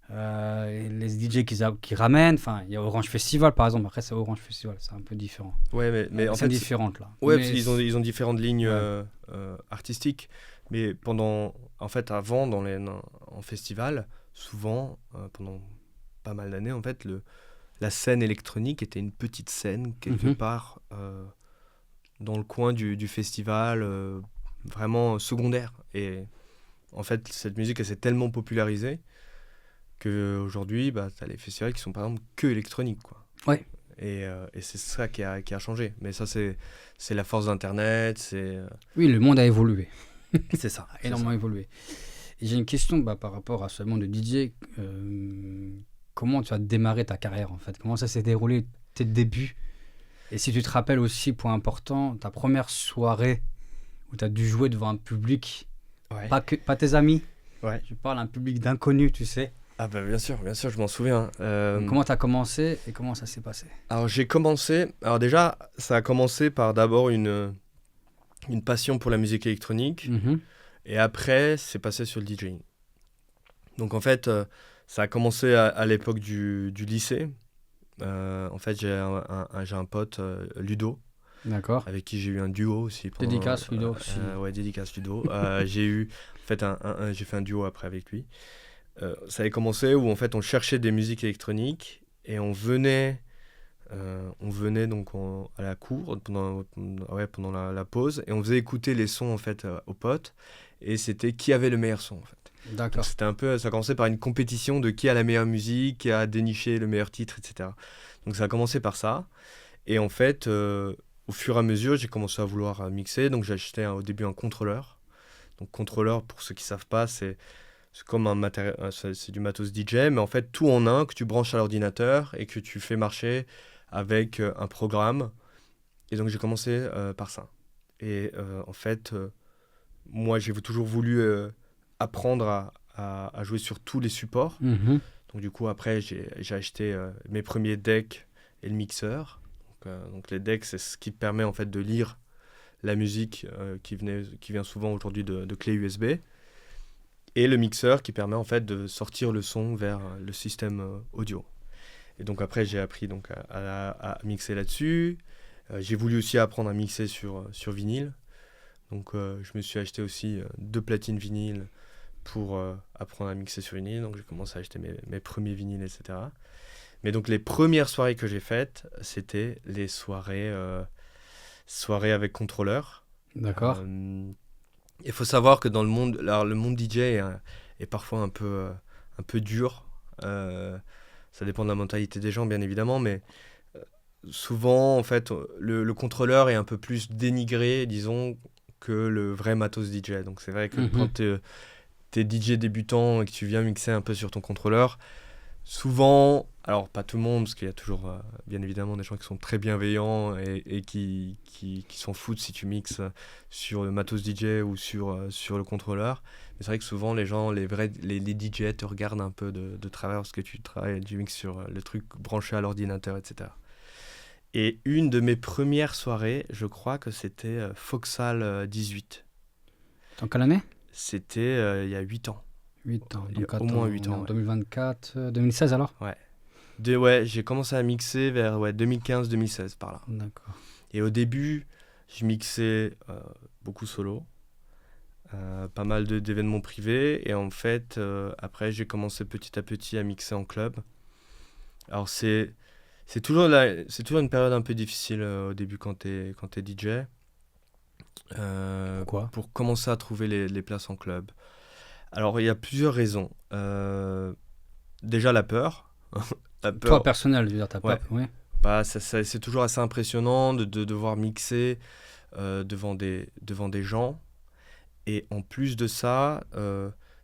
Les DJ qui ramènent. Enfin, il y a Orange Festival, par exemple. Après, c'est Orange Festival, c'est un peu différent.
Ouais, mais en fait,
c'est différente, là.
Ouais, parce qu'ils ils ont différentes lignes artistiques. Mais avant, en festival, souvent, pendant pas mal d'années, en fait, la scène électronique était une petite scène, quelque part, dans le coin du festival, vraiment secondaire. Et en fait, cette musique, elle s'est tellement popularisée qu'aujourd'hui, tu as les festivals qui sont par exemple que électroniques, quoi.
Ouais.
Et c'est ça qui a changé. Mais ça, c'est la force d'Internet.
Oui, le monde a évolué.
C'est ça.
A énormément évolué. Et j'ai une question par rapport à ce monde de DJ. Comment tu as démarré ta carrière, en fait? Comment ça s'est déroulé, tes débuts? Et si tu te rappelles aussi, point important, ta première soirée où tu as dû jouer devant un public, pas tes amis.
Ouais.
Je parle à un public d'inconnus, tu sais.
Ah bah bien sûr, je m'en souviens.
Comment tu as commencé et comment ça s'est passé?
Alors déjà, ça a commencé par d'abord une passion pour la musique électronique. Et après, c'est passé sur le DJing. Donc en fait, ça a commencé à l'époque du lycée. En fait, j'ai un pote, Ludo.
D'accord.
Avec qui j'ai eu un duo aussi.
Dédicace Ludo.
Ouais, dédicace Ludo. J'ai fait un duo après avec lui. Ça avait commencé où en fait on cherchait des musiques électroniques et on venait donc à la cour pendant la pause et on faisait écouter les sons en fait aux potes et c'était qui avait le meilleur son en fait.
D'accord.
Donc, c'était un peu, ça a commencé par une compétition de qui a la meilleure musique, qui a déniché le meilleur titre, etc. Donc ça a commencé par ça et en fait au fur et à mesure j'ai commencé à vouloir mixer, donc j'ai acheté au début un contrôleur. Donc contrôleur, pour ceux qui savent pas, c'est comme un matériel, c'est du matos DJ, mais en fait tout en un que tu branches à l'ordinateur et que tu fais marcher avec un programme. Et donc j'ai commencé par ça. Et en fait, moi j'ai toujours voulu apprendre à jouer sur tous les supports. Donc du coup après j'ai acheté mes premiers decks et le mixeur. Donc les decks, c'est ce qui te permet en fait de lire la musique qui vient souvent aujourd'hui de clés USB. Et le mixeur qui permet en fait de sortir le son vers le système audio. Et donc après j'ai appris donc à mixer là-dessus. J'ai voulu aussi apprendre à mixer sur vinyle. Donc je me suis acheté aussi 2 platines vinyle pour apprendre à mixer sur vinyle. Donc j'ai commencé à acheter mes premiers vinyles, etc. Mais donc les premières soirées que j'ai faites, c'était les soirées avec contrôleur.
D'accord.
Il faut savoir que dans le monde DJ est parfois un peu dur. Ça dépend de la mentalité des gens, bien évidemment, mais souvent, en fait, le contrôleur est un peu plus dénigré, disons, que le vrai matos DJ. Donc c'est vrai que quand t'es DJ débutant et que tu viens mixer un peu sur ton contrôleur, souvent, alors pas tout le monde, parce qu'il y a toujours bien évidemment des gens qui sont très bienveillants et qui s'en foutent si tu mixes sur le matos DJ ou sur le contrôleur. Mais c'est vrai que souvent les gens, les DJ te regardent un peu de travers parce que tu mixes sur le truc branché à l'ordinateur, etc. Et une de mes premières soirées, je crois que c'était Foxal 18.
En quelle année?
C'était il y a 8 ans.
8 ans, donc
au moins 8 ans.
En 2024, 2016 alors?
Ouais, j'ai commencé à mixer vers 2015-2016 par là.
D'accord.
Et au début, je mixais beaucoup solo, pas mal d'événements privés. Et en fait, après, j'ai commencé petit à petit à mixer en club. Alors c'est toujours une période un peu difficile au début quand t'es DJ.
Pourquoi ?
Pour commencer à trouver les places en club. Alors, il y a plusieurs raisons. Déjà, la peur.
La peur. Toi, personnel, je veux dire, t'as peur.
Ouais. Bah, c'est toujours assez impressionnant de devoir mixer devant des gens. Et en plus de ça,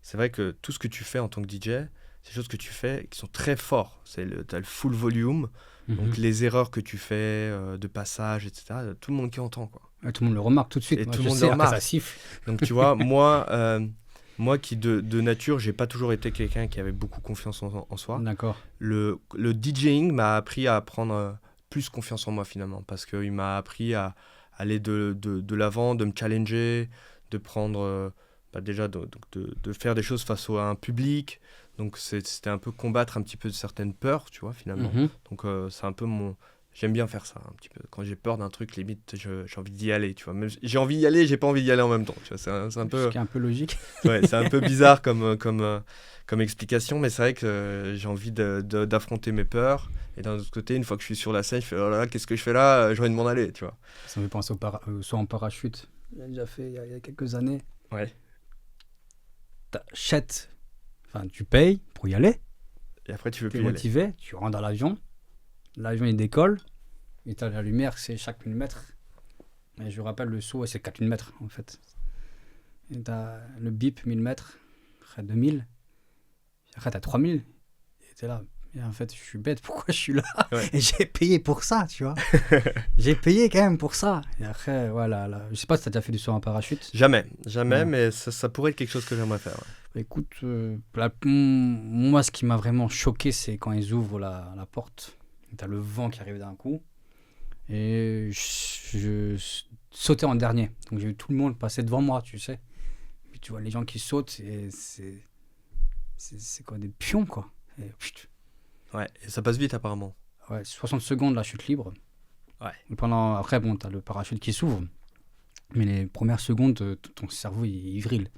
c'est vrai que tout ce que tu fais en tant que DJ, c'est des choses que tu fais qui sont très forts. Tu as le full volume, donc les erreurs que tu fais de passage, etc., tout le monde qui entend, quoi.
Ouais, tout le monde le remarque tout de suite.
Et tout le monde le remarque. Donc tu vois, moi qui de nature, j'ai pas toujours été quelqu'un qui avait beaucoup confiance en soi.
D'accord.
Le DJing m'a appris à prendre plus confiance en moi finalement, parce qu'il m'a appris à aller de l'avant, de me challenger, de prendre déjà de faire des choses face à un public. Donc c'était un peu combattre un petit peu de certaines peurs, tu vois, finalement. Donc c'est un peu j'aime bien faire ça un petit peu. Quand j'ai peur d'un truc, limite, j'ai envie d'y aller, tu vois. Même, j'ai envie d'y aller, j'ai pas envie d'y aller en même temps. Tu vois, c'est un peu.
Ce qui est un peu logique.
Ouais, c'est un peu bizarre comme explication, mais c'est vrai que j'ai envie d'affronter mes peurs. Et d'un autre côté, une fois que je suis sur la scène, je fais oh là là, qu'est-ce que je fais là ? J'ai envie de m'en aller, tu vois.
Ça me fait penser au saut en parachute. J'ai déjà fait il y a quelques années.
Ouais.
T'achètes, enfin tu payes pour y aller.
Et après tu veux plus
y aller. T'es motivé, tu rentres dans l'avion. L'avion il décolle. Et t'as la lumière, c'est chaque 1000 mètres. Et je vous rappelle, le saut, c'est 4000 mètres en fait. Et t'as le bip 1000 mètres, après 2000. Après t'as 3000. Et t'es là. Et en fait, je suis bête, pourquoi je suis là ? Ouais. Et j'ai payé pour ça, tu vois. J'ai payé quand même pour ça. Et après, voilà. Je sais pas si t'as déjà fait du saut en parachute.
Jamais, ouais. Mais ça pourrait être quelque chose que j'aimerais faire. Ouais.
Écoute, moi, ce qui m'a vraiment choqué, c'est quand ils ouvrent la porte. T'as le vent qui arrive d'un coup. Et je sautais en dernier. Donc j'ai vu tout le monde passer devant moi, tu sais. Puis tu vois les gens qui sautent, et c'est quoi, des pions, quoi. Et,
ouais, et ça passe vite apparemment.
Ouais, 60 secondes la chute libre.
Ouais.
Après, bon, t'as le parachute qui s'ouvre. Mais les premières secondes, ton cerveau, il vrille.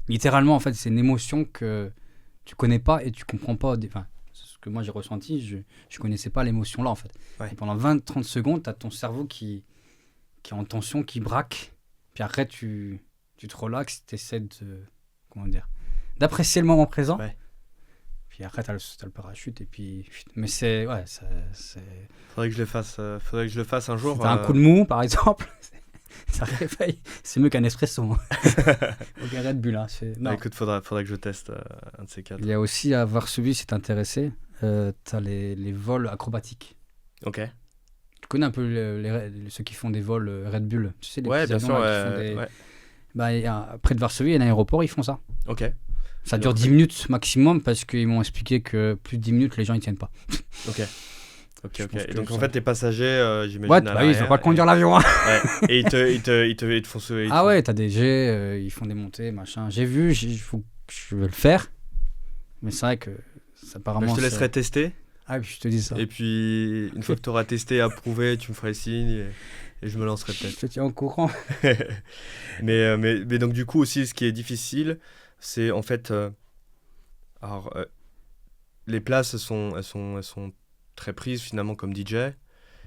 Littéralement, en fait, c'est une émotion que tu connais pas et tu comprends pas. Enfin, c'est ce que moi j'ai ressenti, je connaissais pas l'émotion là, en fait. Ouais. Et pendant 20-30 secondes, t'as ton cerveau qui est en tension, qui braque. Puis après, tu te relaxes, t'essaies d'apprécier le moment présent. Ouais. Puis après, t'as le parachute, et puis... Mais c'est... Ouais, c'est...
Faudrait que je le fasse un jour.
T'as un coup de mou, par exemple, ça réveille. C'est mieux qu'un espresso. Au Red Bull, là.
Non, écoute, faudrait que je teste un de ces quatre.
Il y a aussi, à Varsovie, si t'es intéressé, t'as les vols acrobatiques.
Ok.
Tu connais un peu ceux qui font des vols Red Bull, tu sais, les
petits avions
qui font des... Ouais. Bah, près de Varsovie, il y a un aéroport, ils font ça.
Ok.
Ça dure 10 minutes maximum, parce qu'ils m'ont expliqué que plus de 10 minutes, les gens, ils tiennent pas.
Ok. Et donc, en fait, les passagers, j'imagine...
Ouais, ils ne vont pas conduire l'avion.
Ouais. Et ils te font ce...
Ah ouais, t'as des jets, ils font des montées, machin. J'ai vu, je vais le faire. Mais c'est vrai que ça apparemment...
Je te laisserai tester.
Ah, puis je te dis ça.
Et puis, une fois que tu auras testé, approuvé, tu me ferais signe et je me lancerai peut-être.
Je te tiens au courant.
mais donc, du coup, aussi, ce qui est difficile, c'est en fait... les places, elles sont très prises finalement comme DJ.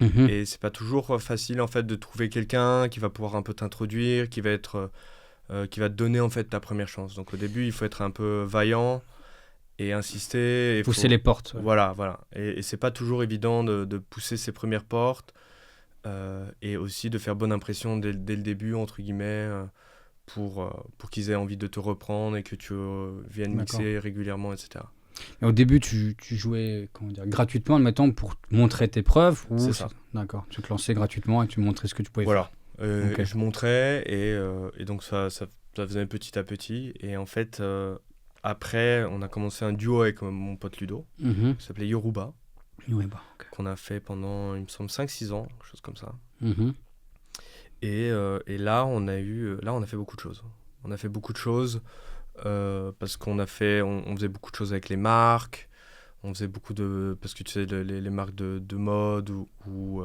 Mm-hmm. Et c'est pas toujours facile en fait de trouver quelqu'un qui va pouvoir un peu t'introduire, qui va te donner en fait ta première chance. Donc au début, il faut être un peu vaillant et insister.
Pousser les portes.
Ouais. Voilà. Et c'est pas toujours évident de pousser ses premières portes et aussi de faire bonne impression dès le début, entre guillemets, pour qu'ils aient envie de te reprendre et que tu viennes mixer régulièrement, etc.
Mais au début, tu jouais gratuitement, admettons, pour montrer tes preuves ou...
C'est ça.
D'accord. Tu te lançais gratuitement et tu montrais ce que tu pouvais faire.
Voilà. Je montrais et donc ça faisait petit à petit. Et en fait, après, on a commencé un duo avec mon pote Ludo, qui s'appelait Yoruba.
Okay.
Qu'on a fait pendant, il me semble, 5-6 ans, quelque chose comme ça.
Mm-hmm.
Et là, on a fait beaucoup de choses. On a fait beaucoup de choses... parce qu'on faisait beaucoup de choses avec les marques, on faisait beaucoup parce que tu sais les marques de mode ou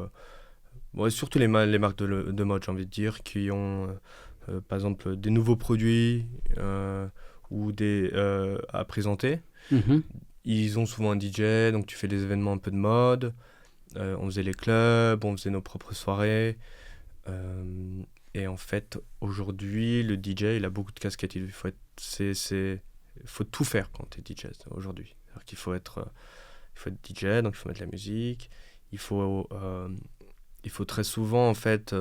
surtout les marques de mode, j'ai envie de dire, qui ont par exemple des nouveaux produits ou à présenter.
Mm-hmm.
Ils ont souvent un DJ, donc tu fais des événements un peu de mode, on faisait les clubs, on faisait nos propres soirées. Et en fait, aujourd'hui, le DJ, il a beaucoup de casquettes. Il faut tout faire quand tu es DJ aujourd'hui. C'est-à-dire qu'il faut être DJ, donc il faut mettre la musique. Il faut très souvent, en fait,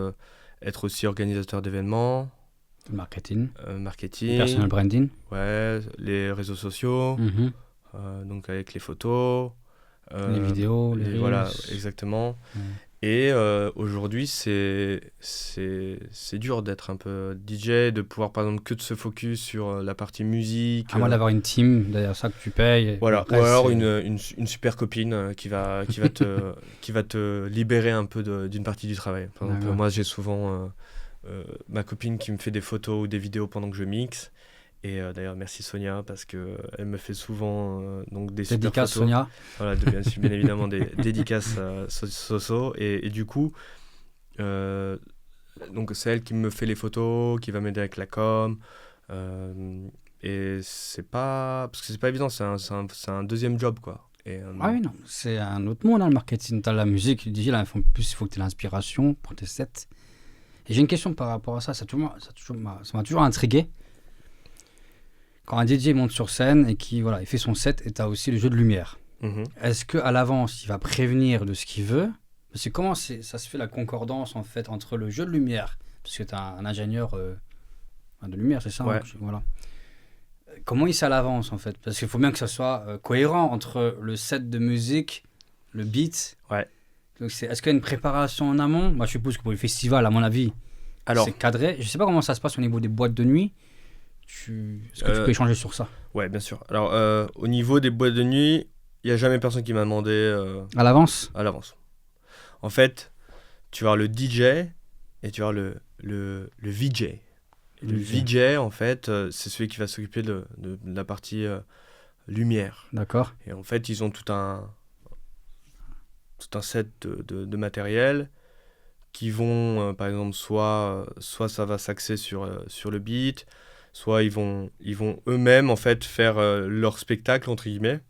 être aussi organisateur d'événements.
Marketing.
Personal
branding.
Ouais, les réseaux sociaux. Donc avec les photos.
Les vidéos, les
voilà, exactement. Et aujourd'hui, c'est dur d'être un peu DJ, de pouvoir par exemple que de se focus sur la partie musique.
À moins d'avoir une team, derrière ça que tu payes.
Voilà, ou alors une super copine qui va te libérer un peu d'une partie du travail. Par exemple, moi j'ai souvent ma copine qui me fait des photos ou des vidéos pendant que je mixe. Et d'ailleurs, merci Sonia, parce qu'elle me fait souvent donc des super photos.
Sonia.
Voilà, bien évidemment des dédicaces Soso. Et du coup, donc c'est elle qui me fait les photos, qui va m'aider avec la com. Et c'est pas... Parce que c'est pas évident, c'est un deuxième job, quoi.
Ah oui, non, c'est un autre monde, hein, le marketing. Tu as la musique, le DJ, là, en plus, il faut que tu aies l'inspiration pour tes sets. Et j'ai une question par rapport à ça, ça m'a toujours intrigué. Quand un DJ monte sur scène et qu'il il fait son set, et tu as aussi le jeu de lumière. Est-ce qu'à l'avance, il va prévenir de ce qu'il veut? Parce que comment ça se fait la concordance en fait, entre le jeu de lumière, parce que tu as un ingénieur de lumière, c'est ça,
ouais.
Voilà. Comment il sait à l'avance en fait? Parce qu'il faut bien que ça soit cohérent entre le set de musique, le beat.
Ouais.
Donc est-ce qu'il y a une préparation en amont? Moi, je suppose que pour le festival, à mon avis, c'est cadré. Je ne sais pas comment ça se passe au niveau des boîtes de nuit. Est-ce que tu peux échanger sur ça?
Ouais, bien sûr. Alors, au niveau des boîtes de nuit, il n'y a jamais personne qui m'a demandé...
à l'avance?
À l'avance. En fait, tu vas avoir le DJ et tu vas avoir le VJ. Et le VJ, en fait, c'est celui qui va s'occuper de la partie lumière.
D'accord.
Et en fait, ils ont tout un set de matériel qui vont, par exemple, soit ça va s'axer sur le beat, soit ils vont eux-mêmes en fait faire leur spectacle entre guillemets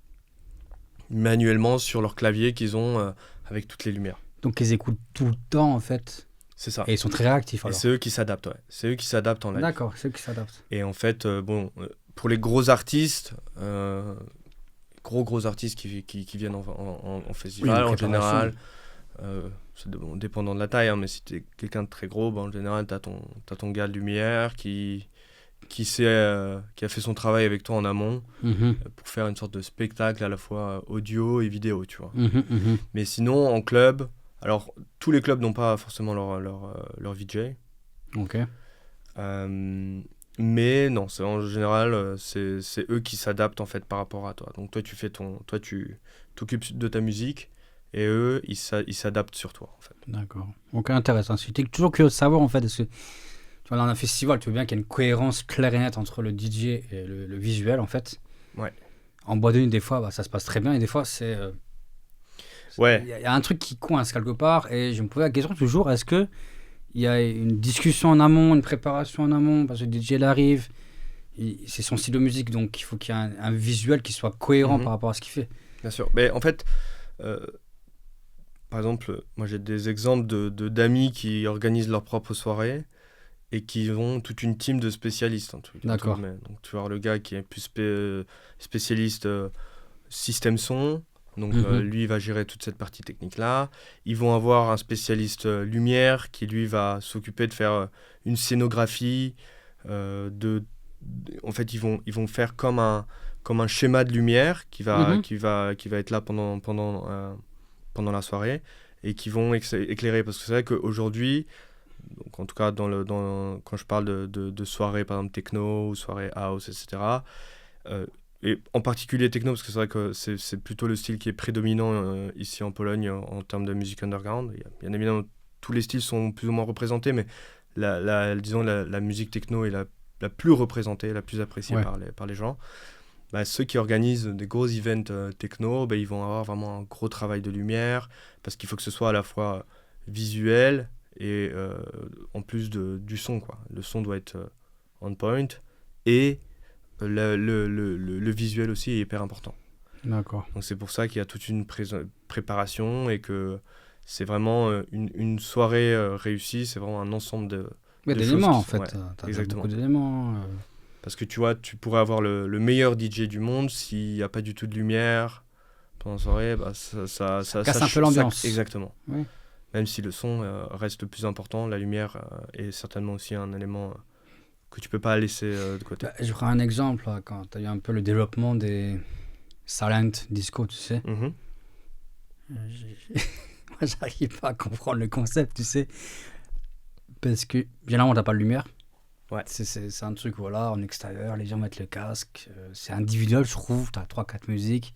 manuellement sur leur clavier qu'ils ont avec toutes les lumières.
Donc ils écoutent tout le temps en fait.
C'est ça.
Et ils sont très réactifs alors.
Et c'est eux qui s'adaptent, ouais. C'est eux qui s'adaptent en live.
D'accord, c'est eux qui s'adaptent.
Et en fait, pour les gros artistes, gros artistes qui viennent en festival, en général, c'est dépendant de la taille, hein, mais si tu es quelqu'un de très gros, en général, tu as ton gars de lumière qui a fait son travail avec toi en amont pour faire une sorte de spectacle à la fois audio et vidéo, tu vois. Mais sinon, en club, alors tous les clubs n'ont pas forcément leur VJ.
Ok.
Mais non, en général, c'est eux qui s'adaptent en fait par rapport à toi. Donc toi, tu t'occupes de ta musique et eux, ils s'adaptent sur toi en fait.
D'accord. Ok, intéressant. J'étais toujours curieux de savoir en fait, parce que tu vois, dans un festival, tu veux bien qu'il y ait une cohérence claire et nette entre le DJ et le visuel en fait.
Ouais.
En boîte de nuit, des fois, ça se passe très bien et des fois, c'est...
ouais.
Il y a un truc qui coince quelque part et je me posais la question toujours, est-ce que il y a une discussion en amont, une préparation en amont, parce que le DJ arrive, c'est son style de musique, donc il faut qu'il y ait un visuel qui soit cohérent par rapport à ce qu'il fait.
Bien sûr. Mais en fait, par exemple, moi j'ai des exemples d'amis qui organisent leur propre soirée et qui ont toute une team de spécialistes.
D'accord.
Donc tu vois le gars qui est plus spécialiste système son. Donc lui, il va gérer toute cette partie technique-là. Ils vont avoir un spécialiste lumière qui, lui, va s'occuper de faire une scénographie. En fait, ils vont faire comme un schéma de lumière qui va être là pendant la soirée et qui vont éclairer. Parce que c'est vrai qu'aujourd'hui, donc en tout cas quand je parle de soirée, par exemple techno ou soirée house, etc., et en particulier techno, parce que c'est vrai que c'est plutôt le style qui est prédominant ici en Pologne en termes de musique underground. Bien évidemment, tous les styles sont plus ou moins représentés, mais disons la musique techno est la plus représentée, la plus appréciée par les gens. Ceux qui organisent des gros events techno, ils vont avoir vraiment un gros travail de lumière, parce qu'il faut que ce soit à la fois visuel et en plus du son, quoi. Le son doit être on point et le visuel aussi est hyper important.
D'accord.
Donc c'est pour ça qu'il y a toute une préparation et que c'est vraiment une soirée réussie, c'est vraiment un ensemble
Il y a des éléments, en fait.
Ouais,
t'as
exactement.
beaucoup d'éléments.
Parce que tu vois, tu pourrais avoir le meilleur DJ du monde, s'il n'y a pas du tout de lumière pendant la soirée, bah, ça
casse un peu l'ambiance.
Exactement.
Oui.
Même si le son reste le plus important, la lumière est certainement aussi un élément que tu peux pas laisser de côté.
Bah, je prends un exemple, là, quand tu as eu un peu le développement des silent disco, tu sais.
Mm-hmm.
Moi, j'arrive pas à comprendre le concept, tu sais. Parce que, généralement, t'as pas de lumière.
Ouais.
C'est un truc, voilà, en extérieur, les gens mettent le casque. C'est individuel, je trouve. T'as 3-4 musiques.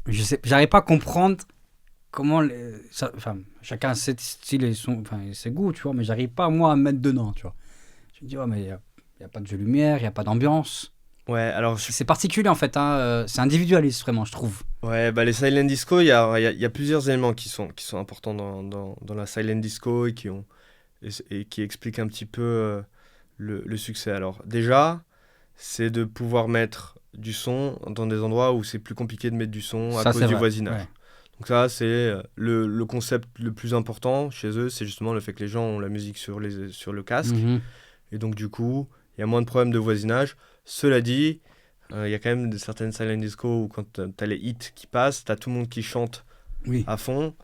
J'arrive pas à comprendre comment chacun a ses styles et ses goûts, tu vois, mais j'arrive pas, moi, à me mettre dedans, tu vois. Je me dis, mais il n'y a pas de jeu lumière, il n'y a pas d'ambiance.
Ouais, alors...
C'est particulier, en fait, hein, c'est individualiste, vraiment, je trouve.
Ouais, bah les silent disco, il y a plusieurs éléments qui sont importants dans la silent disco et qui expliquent un petit peu le succès. Alors, déjà, c'est de pouvoir mettre du son dans des endroits où c'est plus compliqué de mettre du son à cause du voisinage. Ouais. Donc ça, c'est le concept le plus important chez eux, c'est justement le fait que les gens ont la musique sur le casque. Mm-hmm. Et donc, du coup, il y a moins de problèmes de voisinage. Cela dit, il y a quand même certaines silent disco où quand tu as les hits qui passent, tu as tout le monde qui chante à fond.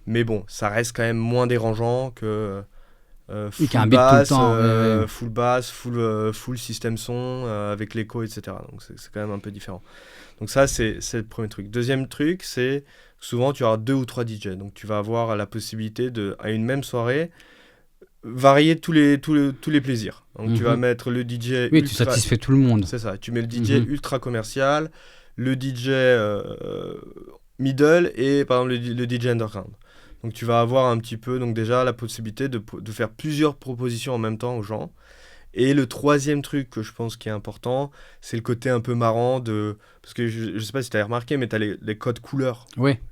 Mais bon, ça reste quand même moins dérangeant que full bass, full système son, avec l'écho, etc. Donc c'est quand même un peu différent. Donc ça, c'est le premier truc. Deuxième truc, c'est souvent tu auras 2 ou 3 DJ. Donc tu vas avoir la possibilité à une même soirée, varier tous les plaisirs. Donc tu vas mettre le DJ...
Oui, tu satisfais tout le monde.
C'est ça. Tu mets le DJ ultra commercial, le DJ middle et par exemple le DJ underground. Donc tu vas avoir un petit peu donc déjà la possibilité de faire plusieurs propositions en même temps aux gens. Et le troisième truc que je pense qui est important, c'est le côté un peu marrant parce que je sais pas si tu as remarqué, mais tu as les codes couleurs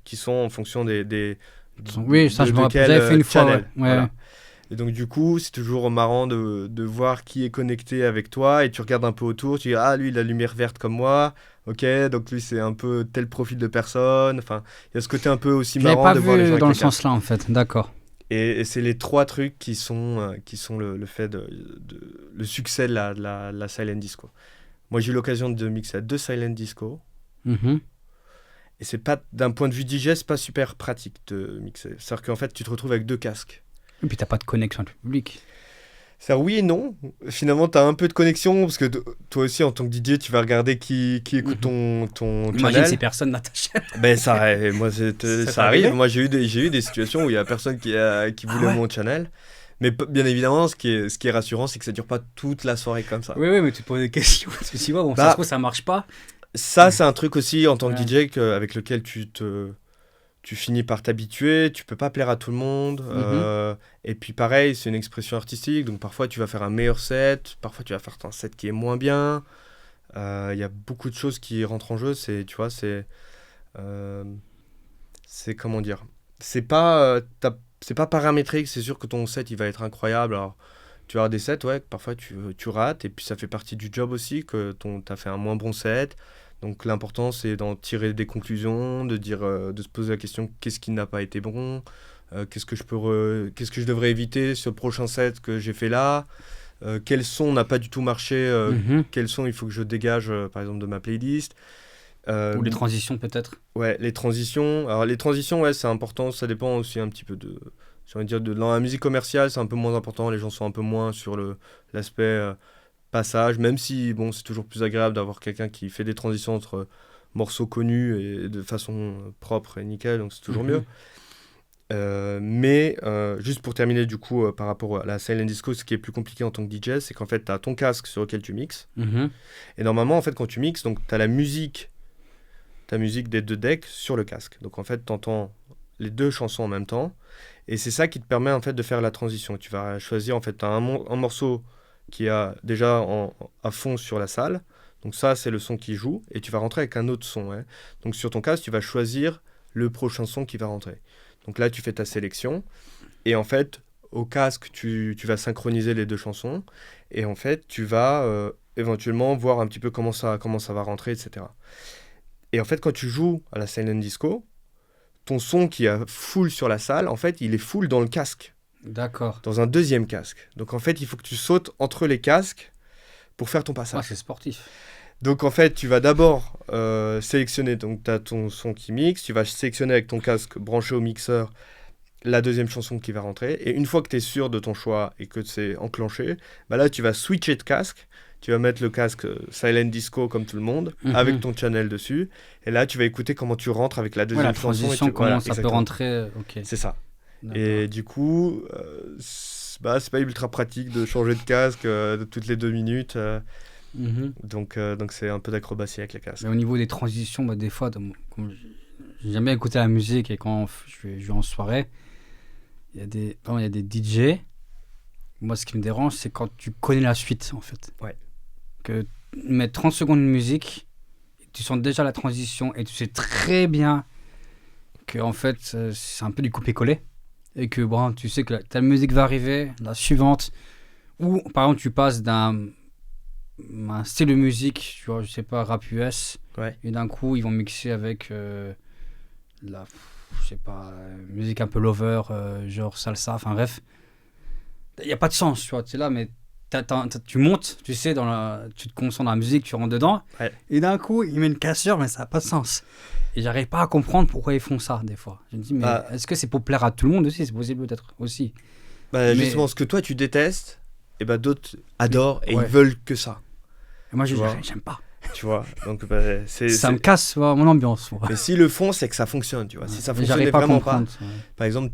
qui sont en fonction
oui, ça je me rappelle, j'avais fait une fois. Ouais.
Voilà. Et donc du coup, c'est toujours marrant de voir qui est connecté avec toi et tu regardes un peu autour, tu dis lui il a la lumière verte comme moi. Ok, donc lui c'est un peu tel profil de personne. Enfin, il y a ce côté un peu aussi marrant de voir les gens.
Je l'avais pas vu dans le sens-là en fait, d'accord.
Et c'est les 3 trucs qui sont le fait le succès de la silent disco. Moi j'ai eu l'occasion de mixer à 2 silent disco.
Mm-hmm.
Et c'est pas, d'un point de vue DJ, c'est pas super pratique de mixer. C'est-à-dire qu'en fait tu te retrouves avec 2 casques.
Et puis t'as pas de connexion avec le public.
C'est-à-dire oui et non. Finalement, tu as un peu de connexion parce que toi aussi, en tant que DJ, tu vas regarder qui écoute ton channel.
Imagine ces personnes dans ta chaîne.
Ben, ça arrive. Moi, j'ai eu des situations où il y a personne qui voulait mon channel. Mais bien évidemment, ce qui est rassurant, c'est que ça dure pas toute la soirée comme ça.
Oui, mais tu te poses des questions. Parce que si ça se trouve, ça marche pas.
Ça, c'est un truc aussi en tant que DJ avec lequel tu finis par t'habituer, tu peux pas plaire à tout le monde. Et puis pareil, c'est une expression artistique, donc parfois tu vas faire un meilleur set, parfois tu vas faire un set qui est moins bien. Il y a beaucoup de choses qui rentrent en jeu. C'est comment dire, c'est pas paramétrique. C'est sûr que ton set il va être incroyable. Alors tu as des sets, parfois tu rates, et puis ça fait partie du job aussi que t'as fait un moins bon set. Donc l'important c'est d'en tirer des conclusions, de se poser la question qu'est-ce qui n'a pas été bon, qu'est-ce que je devrais éviter sur le prochain set que j'ai fait là, quel son n'a pas du tout marché, quel son il faut que je dégage par exemple de ma playlist.
Ou les transitions peut-être.
Ouais, les transitions. Alors les transitions, c'est important, ça dépend aussi un petit peu j'ai envie de dire dans la musique commerciale, c'est un peu moins important, les gens sont un peu moins sur l'aspect passage, même si c'est toujours plus agréable d'avoir quelqu'un qui fait des transitions entre morceaux connus et de façon propre et nickel, donc c'est toujours mieux. Mais juste pour terminer du coup par rapport à la silent disco, ce qui est plus compliqué en tant que DJ, c'est qu'en fait tu as ton casque sur lequel tu mixes, et normalement en fait quand tu mixes, donc tu as ta musique des 2 decks sur le casque, donc en fait tu entends les 2 chansons en même temps, et c'est ça qui te permet en fait de faire la transition. Tu vas choisir en fait un morceau qui a déjà à fond sur la salle. Donc ça, c'est le son qui joue. Et tu vas rentrer avec un autre son. Donc sur ton casque, tu vas choisir le prochain son qui va rentrer. Donc là, tu fais ta sélection. Et en fait, au casque, tu vas synchroniser les 2 chansons. Et en fait, tu vas éventuellement voir un petit peu comment ça va rentrer, etc. Et en fait, quand tu joues à la silent disco, ton son qui est full sur la salle, en fait, il est full dans le casque.
D'accord.
Dans un deuxième casque. Donc en fait, il faut que tu sautes entre les casques pour faire ton passage.
C'est sportif.
Donc en fait, tu vas d'abord sélectionner, donc tu as ton son qui mixe, tu vas sélectionner avec ton casque branché au mixeur la deuxième chanson qui va rentrer, et une fois que tu es sûr de ton choix et que c'est enclenché, bah là tu vas switcher de casque, tu vas mettre le casque Silent Disco comme tout le monde, avec ton channel dessus, et là tu vas écouter comment tu rentres avec la deuxième chanson.
Et comment ça peut rentrer, ok.
C'est ça. Et du coup, c'est pas ultra pratique de changer de casque toutes les 2 minutes. Donc c'est un peu d'acrobatie avec les casques.
Mais au niveau des transitions, des fois, j'aime bien écouter la musique et quand je vais en soirée, il y a des DJ. Moi, ce qui me dérange, c'est quand tu connais la suite, en fait.
Ouais.
Que mettre 30 secondes de musique, tu sens déjà la transition et tu sais très bien que en fait, c'est un peu du copier-coller. Et que tu sais que telle musique va arriver, la suivante. Ou par exemple, tu passes d'un style de musique, tu vois, je sais pas, rap US.
Ouais.
Et d'un coup, ils vont mixer avec je sais pas, musique un peu lover, genre salsa, enfin bref. Il n'y a pas de sens, tu vois, tu es là, mais tu montes, tu sais, tu te concentres dans la musique, tu rentres dedans, et d'un coup, il met une cassure, mais ça n'a pas de sens. Et j'arrive pas à comprendre pourquoi ils font ça, des fois. Je me dis, mais est-ce que c'est pour plaire à tout le monde aussi? C'est possible peut-être aussi.
Justement, ce que toi, tu détestes, et d'autres adorent, et ils veulent que ça.
Et moi, j'aime pas.
Tu vois, donc
ça me casse mon ambiance. Moi.
Mais s'ils le font, c'est que ça fonctionne, tu vois. Si ça fonctionnait vraiment pas, par exemple,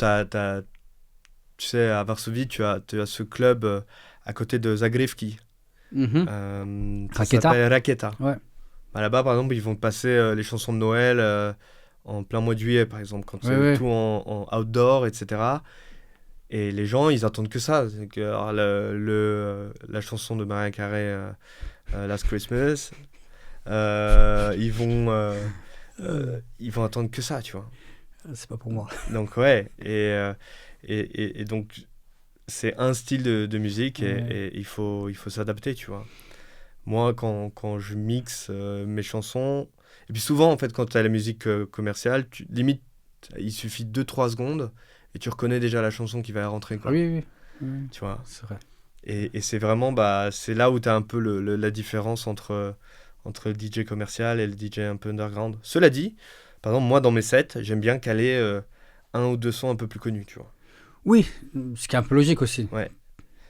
tu sais, à Varsovie, tu as ce club à côté de Zagrebki. Ça s'appelle Raketa.
Ouais.
Là-bas, par exemple, ils vont passer les chansons de Noël en plein mois de juillet, par exemple, quand c'est tout en outdoor, etc. Et les gens, ils attendent que ça. Alors, la chanson de Mariah Carey, Last Christmas, ils vont attendre que ça, tu vois.
C'est pas pour moi.
Donc ouais, et donc c'est un style de musique et il faut s'adapter, tu vois. Moi, quand je mixe mes chansons, et puis souvent en fait quand tu as la musique commerciale, limite il suffit 2-3 secondes et tu reconnais déjà la chanson qui va rentrer, quoi.
Oui.
Tu vois.
C'est vrai.
Et c'est vraiment c'est là où tu as un peu la différence entre le DJ commercial et le DJ un peu underground. Cela dit, par exemple, moi, dans mes sets, j'aime bien caler un ou deux sons un peu plus connus, tu vois.
Oui, ce qui est un peu logique aussi.
Ouais.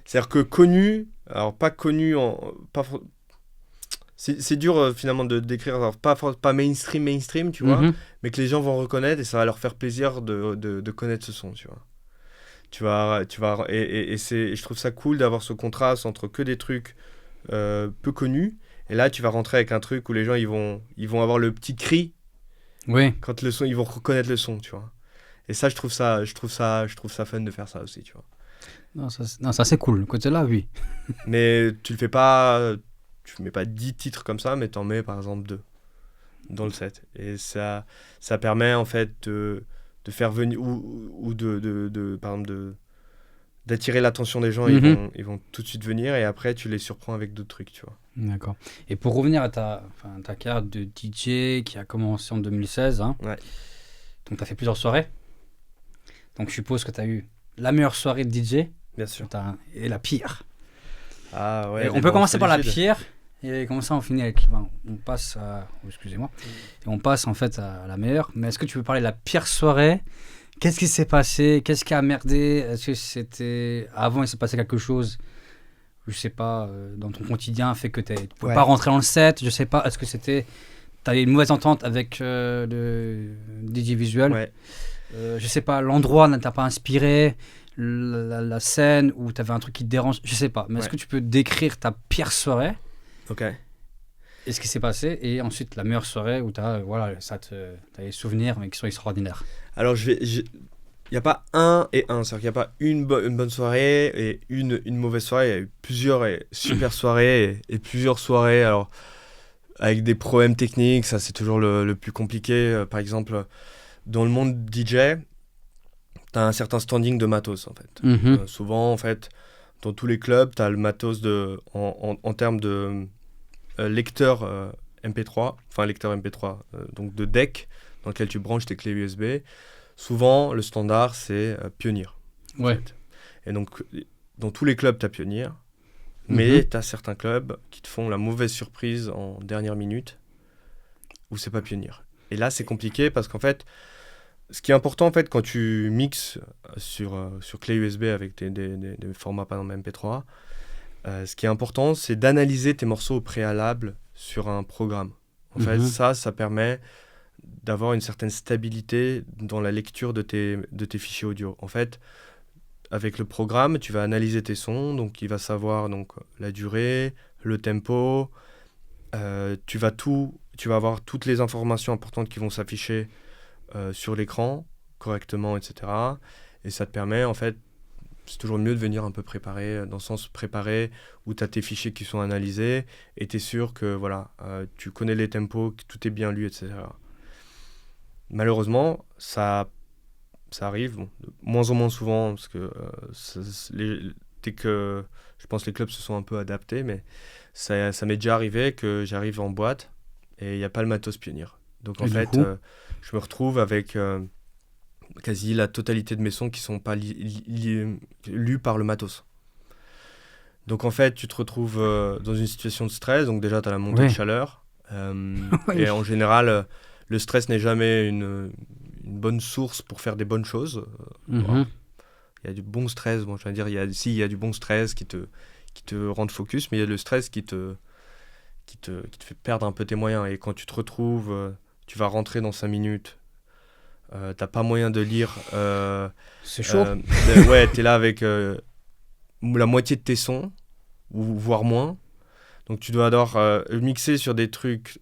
C'est-à-dire que connu, alors pas connu, c'est dur finalement de décrire, alors pas mainstream, tu vois, mais que les gens vont reconnaître et ça va leur faire plaisir de connaître ce son, tu vois. Tu vas et je trouve ça cool d'avoir ce contraste entre que des trucs peu connus. Et là, tu vas rentrer avec un truc où les gens ils vont avoir le petit cri.
Oui.
Quand le son, ils vont reconnaître le son, tu vois. Et ça, je trouve ça fun de faire ça aussi, tu vois.
Non, ça c'est cool. Le côté là, oui.
Mais tu mets pas 10 titres comme ça, mais t'en mets par exemple 2 dans le set. Et ça permet en fait de faire venir ou par exemple d'attirer l'attention des gens. Ils vont tout de suite venir et après tu les surprends avec d'autres trucs, tu vois.
D'accord. Et pour revenir à ta carrière de DJ qui a commencé en 2016, hein,
ouais.
Donc tu as fait plusieurs soirées. Donc je suppose que tu as eu la meilleure soirée de DJ.
Bien sûr.
Et la pire.
Ah ouais.
On peut commencer par la pire et comme ça on finit avec. On passe à. Excusez-moi. Et on passe en fait à la meilleure. Mais est-ce que tu peux parler de la pire soirée? Qu'est-ce qui s'est passé? Qu'est-ce qui a merdé? Est-ce que c'était. Avant il s'est passé quelque chose? Je sais pas, dans ton quotidien, fait que tu ne pouvais pas rentrer dans le set, je sais pas, est-ce que c'était, tu as eu une mauvaise entente avec le DJ visuel, je sais pas, l'endroit ne t'a pas inspiré, la scène où tu avais un truc qui te dérange, je sais pas, mais est-ce que tu peux décrire ta pire soirée?
Ok.
Et ce qui s'est passé, et ensuite la meilleure soirée où tu as des souvenirs mais qui sont extraordinaires.
Alors il n'y a pas un et un, c'est-à-dire qu'il n'y a pas une bonne soirée et une mauvaise soirée. Il y a eu plusieurs super soirées et plusieurs soirées alors, avec des problèmes techniques, ça c'est toujours le plus compliqué. Par exemple, dans le monde DJ, tu as un certain standing de matos en fait. Souvent, en fait, dans tous les clubs, tu as le matos en termes de lecteur MP3, enfin lecteur MP3, donc de deck dans lequel tu branches tes clés USB. Souvent, le standard, c'est Pioneer.
Ouais.
En fait. Et donc, dans tous les clubs, tu as Pioneer, mais tu as certains clubs qui te font la mauvaise surprise en dernière minute, où c'est pas Pioneer. Et là, c'est compliqué parce qu'en fait, ce qui est important, en fait, quand tu mixes sur clé USB avec des formats, par exemple MP3, ce qui est important, c'est d'analyser tes morceaux au préalable sur un programme. En fait, ça permet d'avoir une certaine stabilité dans la lecture de tes fichiers audio. En fait, avec le programme, tu vas analyser tes sons, donc il va savoir donc, la durée, le tempo, tu vas avoir toutes les informations importantes qui vont s'afficher sur l'écran correctement, etc. Et ça te permet, en fait, c'est toujours mieux de venir un peu préparé, dans le sens préparé, où tu as tes fichiers qui sont analysés, et tu es sûr que voilà, tu connais les tempos, que tout est bien lu, etc. Malheureusement, ça arrive, bon, de moins en moins souvent, parce que dès que je pense que les clubs se sont un peu adaptés, mais ça m'est déjà arrivé que j'arrive en boîte et il n'y a pas le matos Pioneer. Donc en fait, je me retrouve avec quasi la totalité de mes sons qui ne sont pas lus par le matos. Donc en fait, tu te retrouves dans une situation de stress. Donc déjà, tu as la montée de chaleur. Et en général, le stress n'est jamais une bonne source pour faire des bonnes choses. Voilà. Il y a du bon stress. Bon, je veux dire, il y a du bon stress qui te rend focus, mais il y a le stress qui te fait perdre un peu tes moyens. Et quand tu te retrouves, tu vas rentrer dans 5 minutes, t'as pas moyen de lire.
C'est chaud.
Ouais, t'es là avec la moitié de tes sons, ou voire moins. Donc tu dois mixer sur des trucs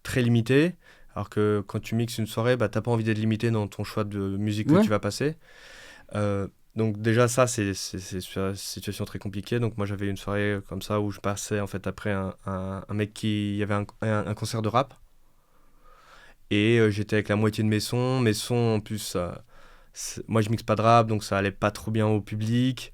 très limités, alors que quand tu mixes une soirée, bah, t'as pas envie d'être limité dans ton choix de musique que tu vas passer. Donc déjà ça, c'est une situation très compliquée. Donc moi j'avais une soirée comme ça où je passais en fait après un mec qui y avait un concert de rap. Et j'étais avec la moitié de mes sons. Mes sons, en plus, moi, je mixe pas de rap, donc ça allait pas trop bien au public.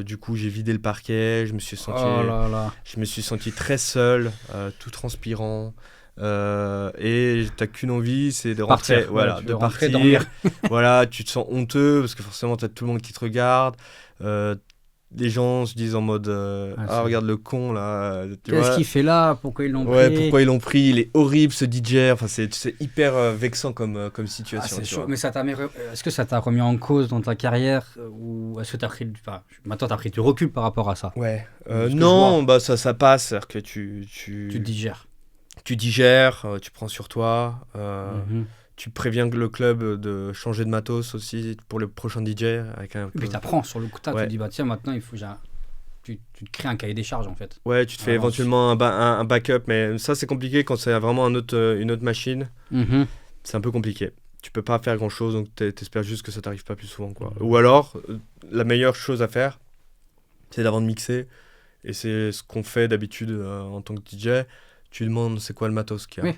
Du coup, j'ai vidé le parquet. Je me suis senti très seul, tout transpirant. Et t'as qu'une envie, c'est de rentrer, de partir.
Dormir.
Voilà, tu te sens honteux parce que forcément, t'as tout le monde qui te regarde. Les gens se disent en mode regarde le con là.
Qu'est-ce qu'il fait là? Pourquoi ils l'ont pris?
Ouais, pourquoi ils l'ont pris? Il est horrible ce DJ. Enfin, c'est hyper vexant comme situation.
C'est chaud. Mais est-ce que ça t'a remis en cause dans ta carrière ou est-ce que maintenant t'as pris du recul par rapport à ça?
Ouais. Non, bah ça passe. C'est-à-dire que tu
digères.
Tu digères, tu prends sur toi. Tu préviens le club de changer de matos aussi pour le prochain DJ.
Et puis t'apprends sur le coup, tu te dis, bah tiens, maintenant, il faut tu te crées un cahier des charges, en fait.
Ouais, tu te fais éventuellement un backup, mais ça, c'est compliqué quand c'est vraiment une autre machine. C'est un peu compliqué. Tu peux pas faire grand-chose, donc t'espères juste que ça t'arrive pas plus souvent, quoi. Ou alors, la meilleure chose à faire, c'est d'avant de mixer, et c'est ce qu'on fait d'habitude en tant que DJ, tu demandes c'est quoi le matos qu'il y a.
Oui.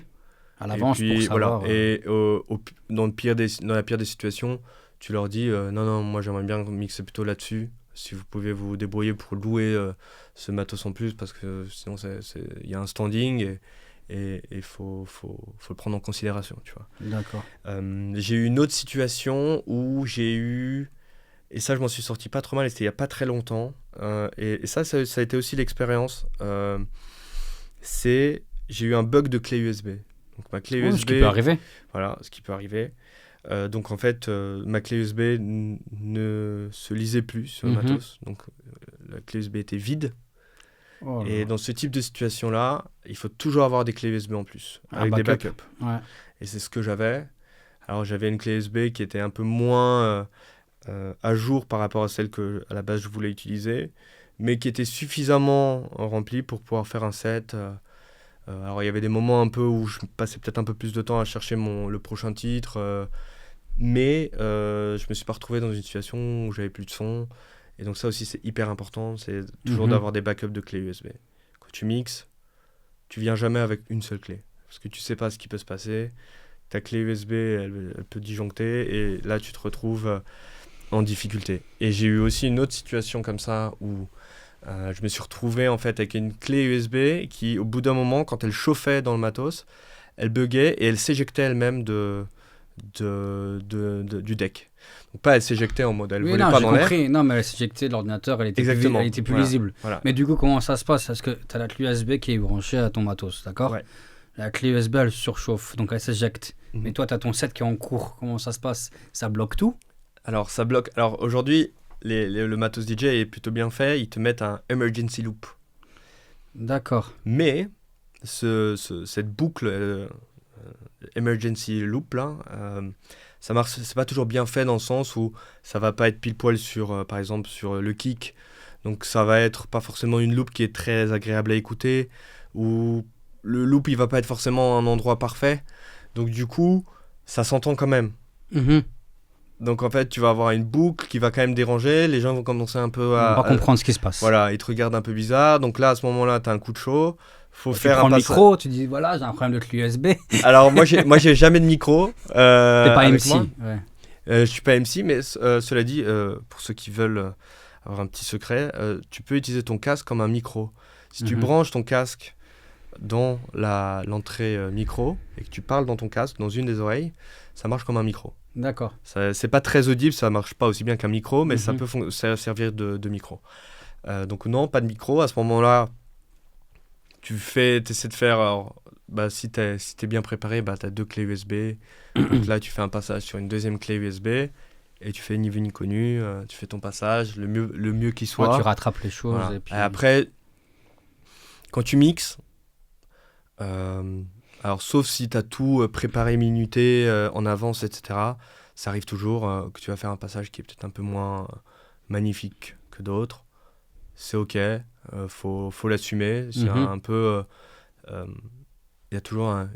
À l'avance pour savoir.
Voilà. Et dans la pire des situations, tu leur dis non, moi j'aimerais bien mixer plutôt là-dessus. Si vous pouvez vous débrouiller pour louer ce matos en plus, parce que sinon il y a un standing et il faut le prendre en considération, tu vois.
D'accord.
J'ai eu une autre situation où et ça je m'en suis sorti pas trop mal, et c'était il y a pas très longtemps, et ça a été aussi l'expérience. J'ai eu un bug de clé USB. Donc ma clé USB,
ce qui peut arriver.
Voilà, ce qui peut arriver. Donc en fait, ma clé USB ne se lisait plus sur le matos. Donc la clé USB était vide. Et dans ce type de situation-là, il faut toujours avoir des clés USB en plus, avec des backups.
Ouais.
Et c'est ce que j'avais. Alors j'avais une clé USB qui était un peu moins à jour par rapport à celle que à la base je voulais utiliser, mais qui était suffisamment remplie pour pouvoir faire un set. Alors il y avait des moments un peu où je passais peut-être un peu plus de temps à chercher le prochain titre, mais je me suis pas retrouvé dans une situation où j'avais plus de son. Et donc ça aussi c'est hyper important, c'est toujours d'avoir des backups de clés USB. Quand tu mixes, tu viens jamais avec une seule clé, parce que tu sais pas ce qui peut se passer. Ta clé USB elle peut disjoncter, et là tu te retrouves en difficulté. Et j'ai eu aussi une autre situation comme ça où je me suis retrouvé en fait avec une clé USB qui, au bout d'un moment, quand elle chauffait dans le matos, elle buguait et elle s'éjectait elle-même du deck. Donc pas elle s'éjectait en mode elle volait
non,
pas dans l'air.
Non, mais elle s'éjectait de l'ordinateur, elle était plus visible. Voilà. Mais du coup, comment ça se passe? Parce que tu as la clé USB qui est branchée à ton matos, d'accord? Ouais. La clé USB, elle surchauffe, donc elle s'éjecte. Mais toi, tu as ton set qui est en cours. Comment ça se passe? Ça bloque tout?
Alors, ça bloque. Alors, aujourd'hui, le matos DJ est plutôt bien fait. Ils te mettent un emergency loop.
D'accord.
Mais, cette boucle emergency loop, là, ça marche. C'est pas toujours bien fait dans le sens où ça va pas être pile poil sur, par exemple, sur le kick. Donc, ça va être pas forcément une loop qui est très agréable à écouter. Ou le loop, il va pas être forcément un endroit parfait. Donc du coup, ça s'entend quand même. Donc en fait, tu vas avoir une boucle qui va quand même déranger. Les gens vont commencer un peu à...
On va comprendre ce qui se passe.
Voilà, ils te regardent un peu bizarre. Donc là, à ce moment-là, tu as un coup de chaud.
Tu prends le micro, tu dis voilà, j'ai un problème de clé USB.
Alors moi, j'ai jamais de micro.
T'es pas MC. Ouais.
Je suis pas MC, mais cela dit, pour ceux qui veulent avoir un petit secret, tu peux utiliser ton casque comme un micro. Si tu branches ton casque dans l'entrée micro et que tu parles dans ton casque, dans une des oreilles, ça marche comme un micro.
D'accord.
C'est pas très audible, ça marche pas aussi bien qu'un micro, mais ça peut servir de micro. Donc non, pas de micro. À ce moment-là, tu essaies de faire... Alors, si t'es bien préparé, tu as 2 clés USB. Donc là, tu fais un passage sur une deuxième clé USB et tu fais ni vu ni connu. Tu fais ton passage, le mieux qu'il soit.
Ouais, tu rattrapes les choses.
Voilà.
Et puis...
Et après, quand tu mixes, alors sauf si tu as tout préparé, minuté en avance, etc., ça arrive toujours que tu vas faire un passage qui est peut-être un peu moins magnifique que d'autres. C'est ok, faut l'assumer. C'est un peu... il y a toujours un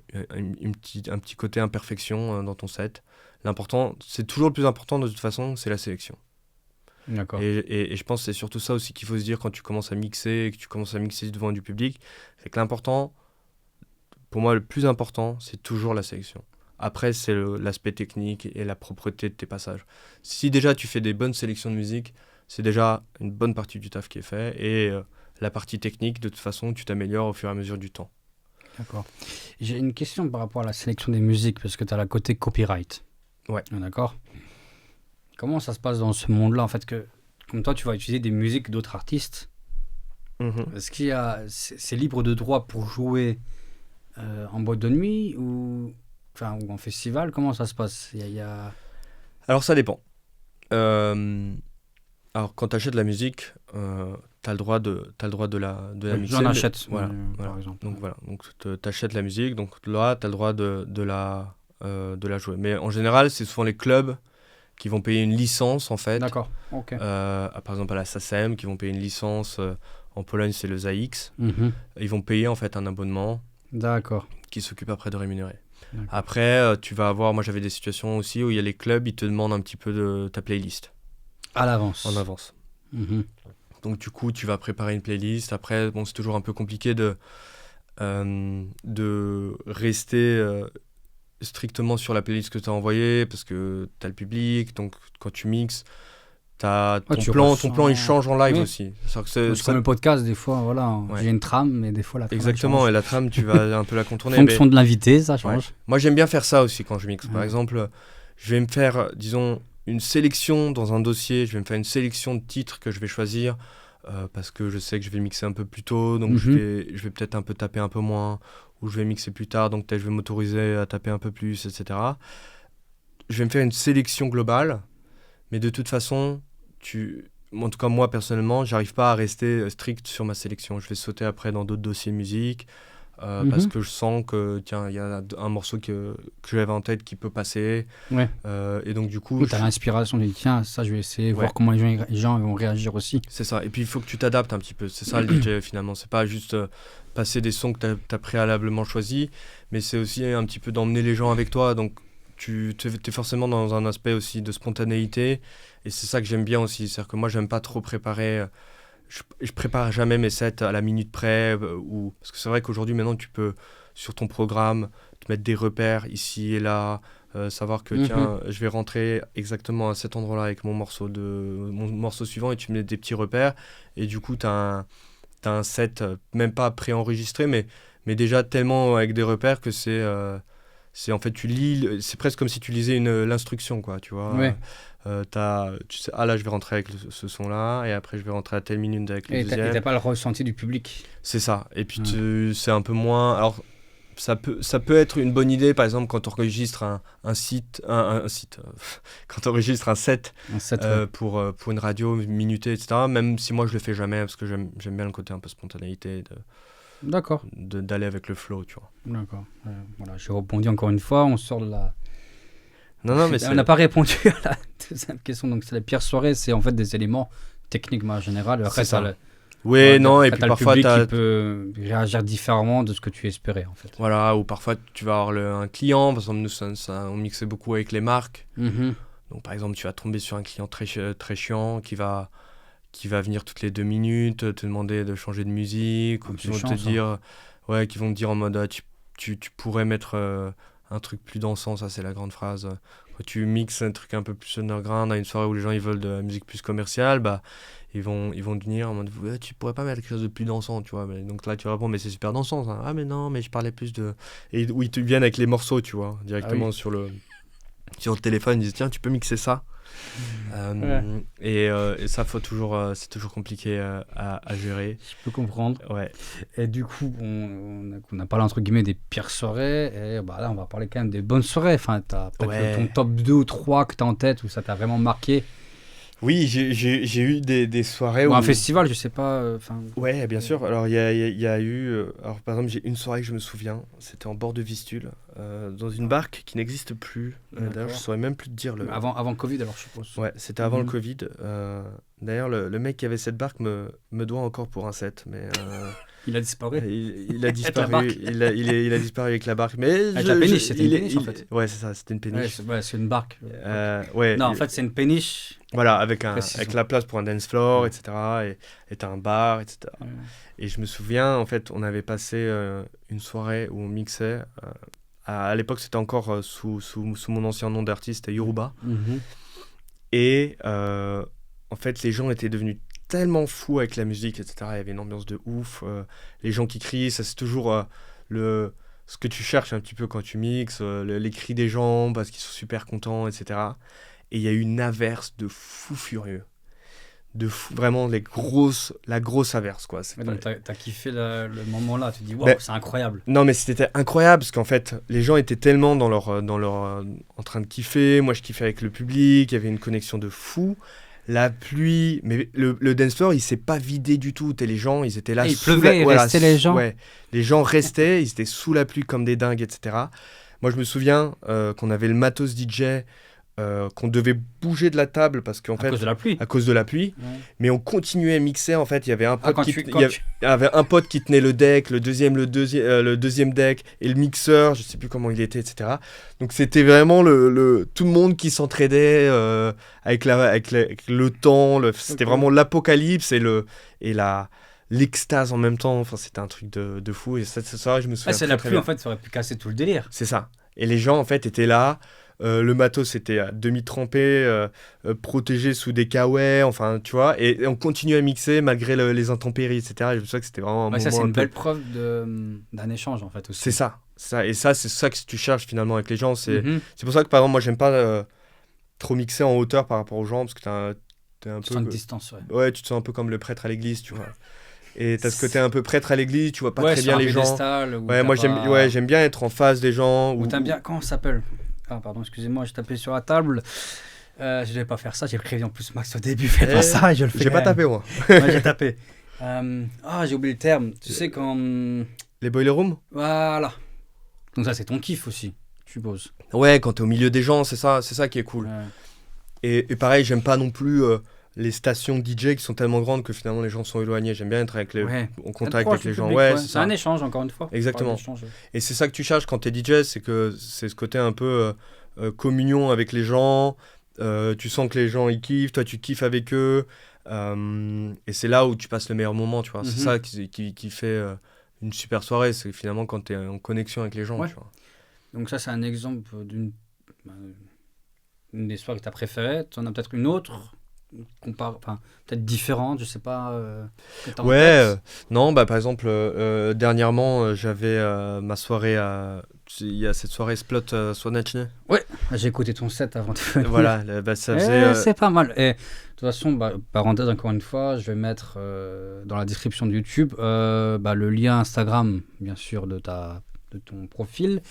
petit côté imperfection dans ton set. L'important, c'est toujours le plus important de toute façon, c'est la sélection.
D'accord.
Et je pense que c'est surtout ça aussi qu'il faut se dire quand tu commences à mixer et que tu commences à mixer devant du public, c'est que l'important, pour moi le plus important, c'est toujours la sélection. Après, c'est l'aspect technique et la propreté de tes passages. Si déjà tu fais des bonnes sélections de musique, c'est déjà une bonne partie du taf qui est fait. Et la partie technique, de toute façon, tu t'améliores au fur et à mesure du temps.
D'accord. J'ai une question par rapport à la sélection des musiques, parce que tu as la côté copyright.
Ouais.
D'accord. Comment ça se passe dans ce monde-là, en fait, que comme toi, tu vas utiliser des musiques d'autres artistes. Est-ce qu'il y a... C'est libre de droit pour jouer en boîte de nuit ou en festival? Comment ça se passe?
Alors, ça dépend. Alors, quand tu achètes la musique, tu as le droit de la mixer.
J'en achète,
voilà.
Par exemple.
Donc, voilà. Donc, tu achètes la musique. Donc, là, tu as le droit de la jouer. Mais en général, c'est souvent les clubs qui vont payer une licence, en fait.
D'accord, ok.
Par exemple, à la SACEM, qui vont payer une licence. En Pologne, c'est le ZAX. Ils vont payer, en fait, un abonnement.
D'accord.
Qui s'occupe après de rémunérer. D'accord. Après, tu vas avoir... Moi, j'avais des situations aussi où il y a les clubs, ils te demandent un petit peu de ta playlist.
À l'avance.
En avance. Donc, du coup, tu vas préparer une playlist. Après, c'est toujours un peu compliqué de rester... strictement sur la playlist que tu as envoyée parce que tu as le public, donc quand tu mixes, ton plan il change en live aussi.
C'est comme le podcast, des fois, voilà, j'ai une trame, mais des fois la trame
exactement,
change.
Et la trame, tu vas un peu la contourner.
En fonction de l'invité, ça change.
Ouais. Moi, j'aime bien faire ça aussi quand je mixe. Par exemple, je vais me faire, disons, une sélection dans un dossier, je vais me faire une sélection de titres que je vais choisir parce que je sais que je vais mixer un peu plus tôt, donc je vais peut-être un peu taper un peu moins, ou je vais mixer plus tard, donc peut-être je vais m'autoriser à taper un peu plus, etc. Je vais me faire une sélection globale, mais de toute façon, en tout cas moi personnellement, j'arrive pas à rester strict sur ma sélection. Je vais sauter après dans d'autres dossiers musique, parce que je sens que tiens, il y a un morceau que j'avais en tête qui peut passer.
Ouais.
Et donc du coup...
Tu as l'inspiration, tu dis tiens, ça je vais essayer, voir comment les gens vont réagir aussi.
C'est ça, et puis il faut que tu t'adaptes un petit peu. C'est ça le DJ finalement, c'est pas juste passer des sons que tu as préalablement choisis, mais c'est aussi un petit peu d'emmener les gens avec toi. Donc tu es forcément dans un aspect aussi de spontanéité, et c'est ça que j'aime bien aussi. C'est-à-dire que moi j'aime pas trop préparer... Je prépare jamais mes sets à la minute près, parce que c'est vrai qu'aujourd'hui, maintenant, tu peux, sur ton programme, te mettre des repères ici et là, savoir que, tiens, je vais rentrer exactement à cet endroit-là avec mon morceau suivant, et tu mets des petits repères, et du coup, tu as un set, même pas préenregistré, mais déjà tellement avec des repères que c'est en fait, tu lis, c'est presque comme si tu lisais l'instruction, quoi, tu vois.
Ouais.
tu sais, là je vais rentrer avec ce son-là, et après je vais rentrer à telle minute avec le deuxième.
Et t'as pas le ressenti du public.
C'est ça, et puis c'est un peu moins... Alors, ça peut être une bonne idée, par exemple, quand on enregistre un site, quand on enregistre un set pour une radio minutée, etc. Même si moi je le fais jamais, parce que j'aime bien le côté un peu spontanéité,
D'accord.
D'aller avec le flow, tu vois.
D'accord. Voilà, je rebondis encore une fois, on sort de la...
Non, mais
on n'a pas répondu à la deuxième question, donc c'est la pire soirée, c'est en fait des éléments techniques, mais en général. Après,
c'est ça. Oui, non, et puis parfois
le public qui peut réagir différemment de ce que tu espérais, en fait.
Voilà, ou parfois tu vas avoir un client, par exemple, nous, on mixait beaucoup avec les marques. Donc, par exemple, tu vas tomber sur un client très, très chiant qui va venir toutes les 2 minutes, te demander de changer de musique, ou qui vont te dire, qui vont te dire en mode, tu pourrais mettre un truc plus dansant, ça c'est la grande phrase. Quand tu mixes un truc un peu plus underground à une soirée où les gens ils veulent de la musique plus commerciale, bah ils vont te venir en mode tu pourrais pas mettre quelque chose de plus dansant, tu vois. Mais donc là tu réponds mais c'est super dansant ça. Ah mais non, mais je parlais plus de... Et où ils te viennent avec les morceaux, tu vois, directement sur le téléphone, ils disent tiens tu peux mixer ça. Et ça c'est toujours compliqué à gérer.
Je peux comprendre.
Ouais.
Et du coup on a parlé entre guillemets des pires soirées, et là on va parler quand même des bonnes soirées. Enfin, t'as peut-être ton top 2 ou 3 que t'as en tête où ça t'a vraiment marqué.
Oui, j'ai eu des soirées
ou un festival, je sais pas.
Ouais, bien sûr. Alors, il y a eu... alors, par exemple, j'ai une soirée que je me souviens. C'était en bord de Vistule, dans une barque qui n'existe plus. D'ailleurs, je ne saurais même plus te dire...
Avant Covid, alors, je suppose.
Ouais, c'était avant le Covid. D'ailleurs, le mec qui avait cette barque me doit encore pour un set, mais...
Il a disparu.
Il a disparu. il a disparu avec la barque. Mais
avec la péniche, c'était une péniche en fait.
Ouais, c'est ça, c'était une péniche.
Ouais, c'est une barque.
Ouais.
Non, en fait, c'est une péniche.
Voilà, avec la place pour un dance floor, etc. Et t'as un bar, etc. Ouais. Et je me souviens, en fait, on avait passé une soirée où on mixait. À l'époque, c'était encore sous mon ancien nom d'artiste, c'était Yoruba. Et en fait, les gens étaient devenus tellement fou avec la musique, etc. Il y avait une ambiance de ouf. Les gens qui crient, ça c'est toujours ce que tu cherches un petit peu quand tu mixes, les cris des gens parce qu'ils sont super contents, etc. Et il y a eu une averse de fou furieux. Vraiment la grosse averse, quoi.
Donc t'as kiffé le moment là, tu te dis waouh, c'est incroyable.
Non, mais c'était incroyable parce qu'en fait les gens étaient tellement dans leur en train de kiffer. Moi je kiffais avec le public, il y avait une connexion de fou. La pluie, mais le dance floor, il s'est pas vidé du tout. Les gens, ils étaient là.
Il pleuvait, restaient les gens.
Ouais, les gens restaient, ils étaient sous la pluie comme des dingues, etc. Moi, je me souviens qu'on avait le matos DJ, qu'on devait bouger de la table parce qu'en fait,
à cause de la pluie.
Ouais. Mais on continuait à mixer. En fait, il y avait un pote qui tenait le deck, le deuxième deck et le mixeur. Je sais plus comment il était, etc. Donc c'était vraiment tout le monde qui s'entraidait avec le temps. C'était vraiment l'apocalypse et l'extase en même temps. Enfin, c'était un truc de fou. Et cette soirée, je me souviens.
C'est la pluie, en fait, ça aurait pu casser tout le délire.
C'est ça. Et les gens, en fait, étaient là. Le matos était à demi-trempé, protégé sous des caouets, enfin, tu vois, et on continuait à mixer malgré les intempéries, etc. Et je sais que c'était vraiment un moment
ça, c'est une belle preuve d'un échange, en fait, aussi.
C'est ça. Et ça, c'est ça que tu cherches, finalement, avec les gens. C'est pour ça que, par exemple, moi, j'aime pas trop mixer en hauteur par rapport aux gens, parce que t'es un peu...
Tu sens une distance, ouais.
Ouais, tu te sens un peu comme le prêtre à l'église, tu vois. Et t'as ce côté un peu prêtre à l'église, tu vois pas très bien les gens. Ouais, moi, j'aime bien être en face des gens.
Ou t'aimes bien... Comment ça s'appelle ? Ah, pardon, excusez-moi, j'ai tapé sur la table. Je devais pas faire ça, j'ai prévu en plus Max au début, fais pas ça, et je le fais.
J'ai pas tapé, moi.
Ouais, j'ai tapé. J'ai oublié le terme. Tu sais, quand.
Les boiler rooms ?
Voilà. Donc, ça, c'est ton kiff aussi, je suppose.
Ouais, quand t'es au milieu des gens, c'est ça qui est cool. Ouais. Et pareil, j'aime pas non plus les stations DJ qui sont tellement grandes que finalement les gens sont éloignés. J'aime bien être en contact avec les gens.
Ouais, c'est un échange, encore une fois.
Exactement. Et c'est ça que tu cherches quand t'es DJ, c'est ce côté un peu communion avec les gens. Tu sens que les gens ils kiffent, toi tu kiffes avec eux. Et c'est là où tu passes le meilleur moment, tu vois. C'est ça qui fait une super soirée, c'est finalement quand t'es en connexion avec les gens. Tu vois.
Donc ça, c'est un exemple d'une des soirées que t'as préférées. Tu en as peut-être une autre peut-être différente, je sais pas.
Non, par exemple, dernièrement, j'avais ma soirée il y a cette soirée Splot Słoneczny.
Ouais, j'ai écouté ton set avant de venir.
Voilà, ça faisait...
C'est pas mal. Et de toute façon, parenthèse encore une fois, je vais mettre dans la description de YouTube le lien Instagram, bien sûr, de ton profil.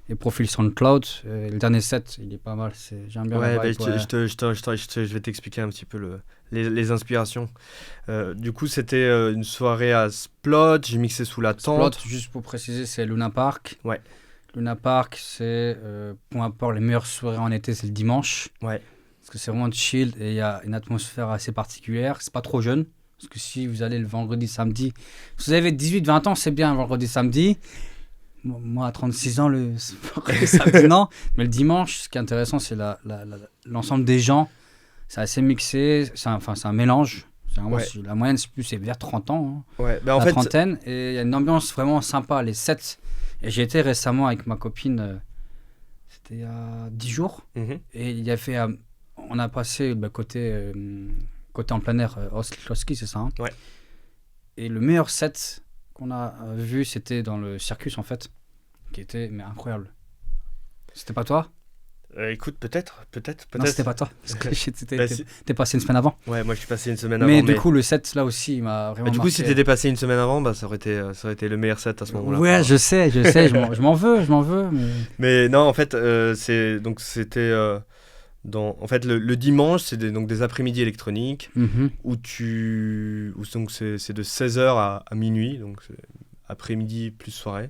Et profil SoundCloud. Le dernier set, il est pas mal. J'aime bien la vibe.
Je vais t'expliquer un petit peu les inspirations. Du coup, c'était une soirée à Splot. J'ai mixé sous la tente.
Splot, juste pour préciser, c'est Luna Park.
Ouais.
Luna Park, c'est, pour ma part, les meilleures soirées en été, c'est le dimanche.
Ouais.
Parce que c'est vraiment chill et il y a une atmosphère assez particulière. C'est pas trop jeune. Parce que si vous allez le vendredi, samedi, si vous avez 18-20 ans, c'est bien le vendredi, samedi. Moi, à 36 ans, le samedi, non. Mais le dimanche, ce qui est intéressant, c'est l'ensemble des gens. C'est assez mixé. C'est un mélange. La moyenne, c'est vers 30 ans.
Ouais.
En fait, trentaine. Et il y a une ambiance vraiment sympa. Les sets. Et j'ai été récemment avec ma copine. C'était il y a 10 jours. Mm-hmm. Et il y a fait... on a passé côté en plein air, Oski, c'est ça, hein.
Ouais.
Et le meilleur set qu'on a vu, c'était dans le Circus, en fait, qui était incroyable. C'était pas toi ?
Écoute, peut-être.
Non, c'était pas toi, parce que t'es passé une semaine avant.
Ouais, moi je suis passé une semaine avant.
Mais du coup, le set, là aussi, il m'a vraiment
du coup, si t'étais passé une semaine avant, ça aurait été le meilleur set à ce moment-là.
Ouais, je sais, je m'en veux.
Mais non, en fait, c'était... en fait, le dimanche, c'est des après-midi électroniques où donc c'est de 16h à minuit, donc après-midi plus soirée.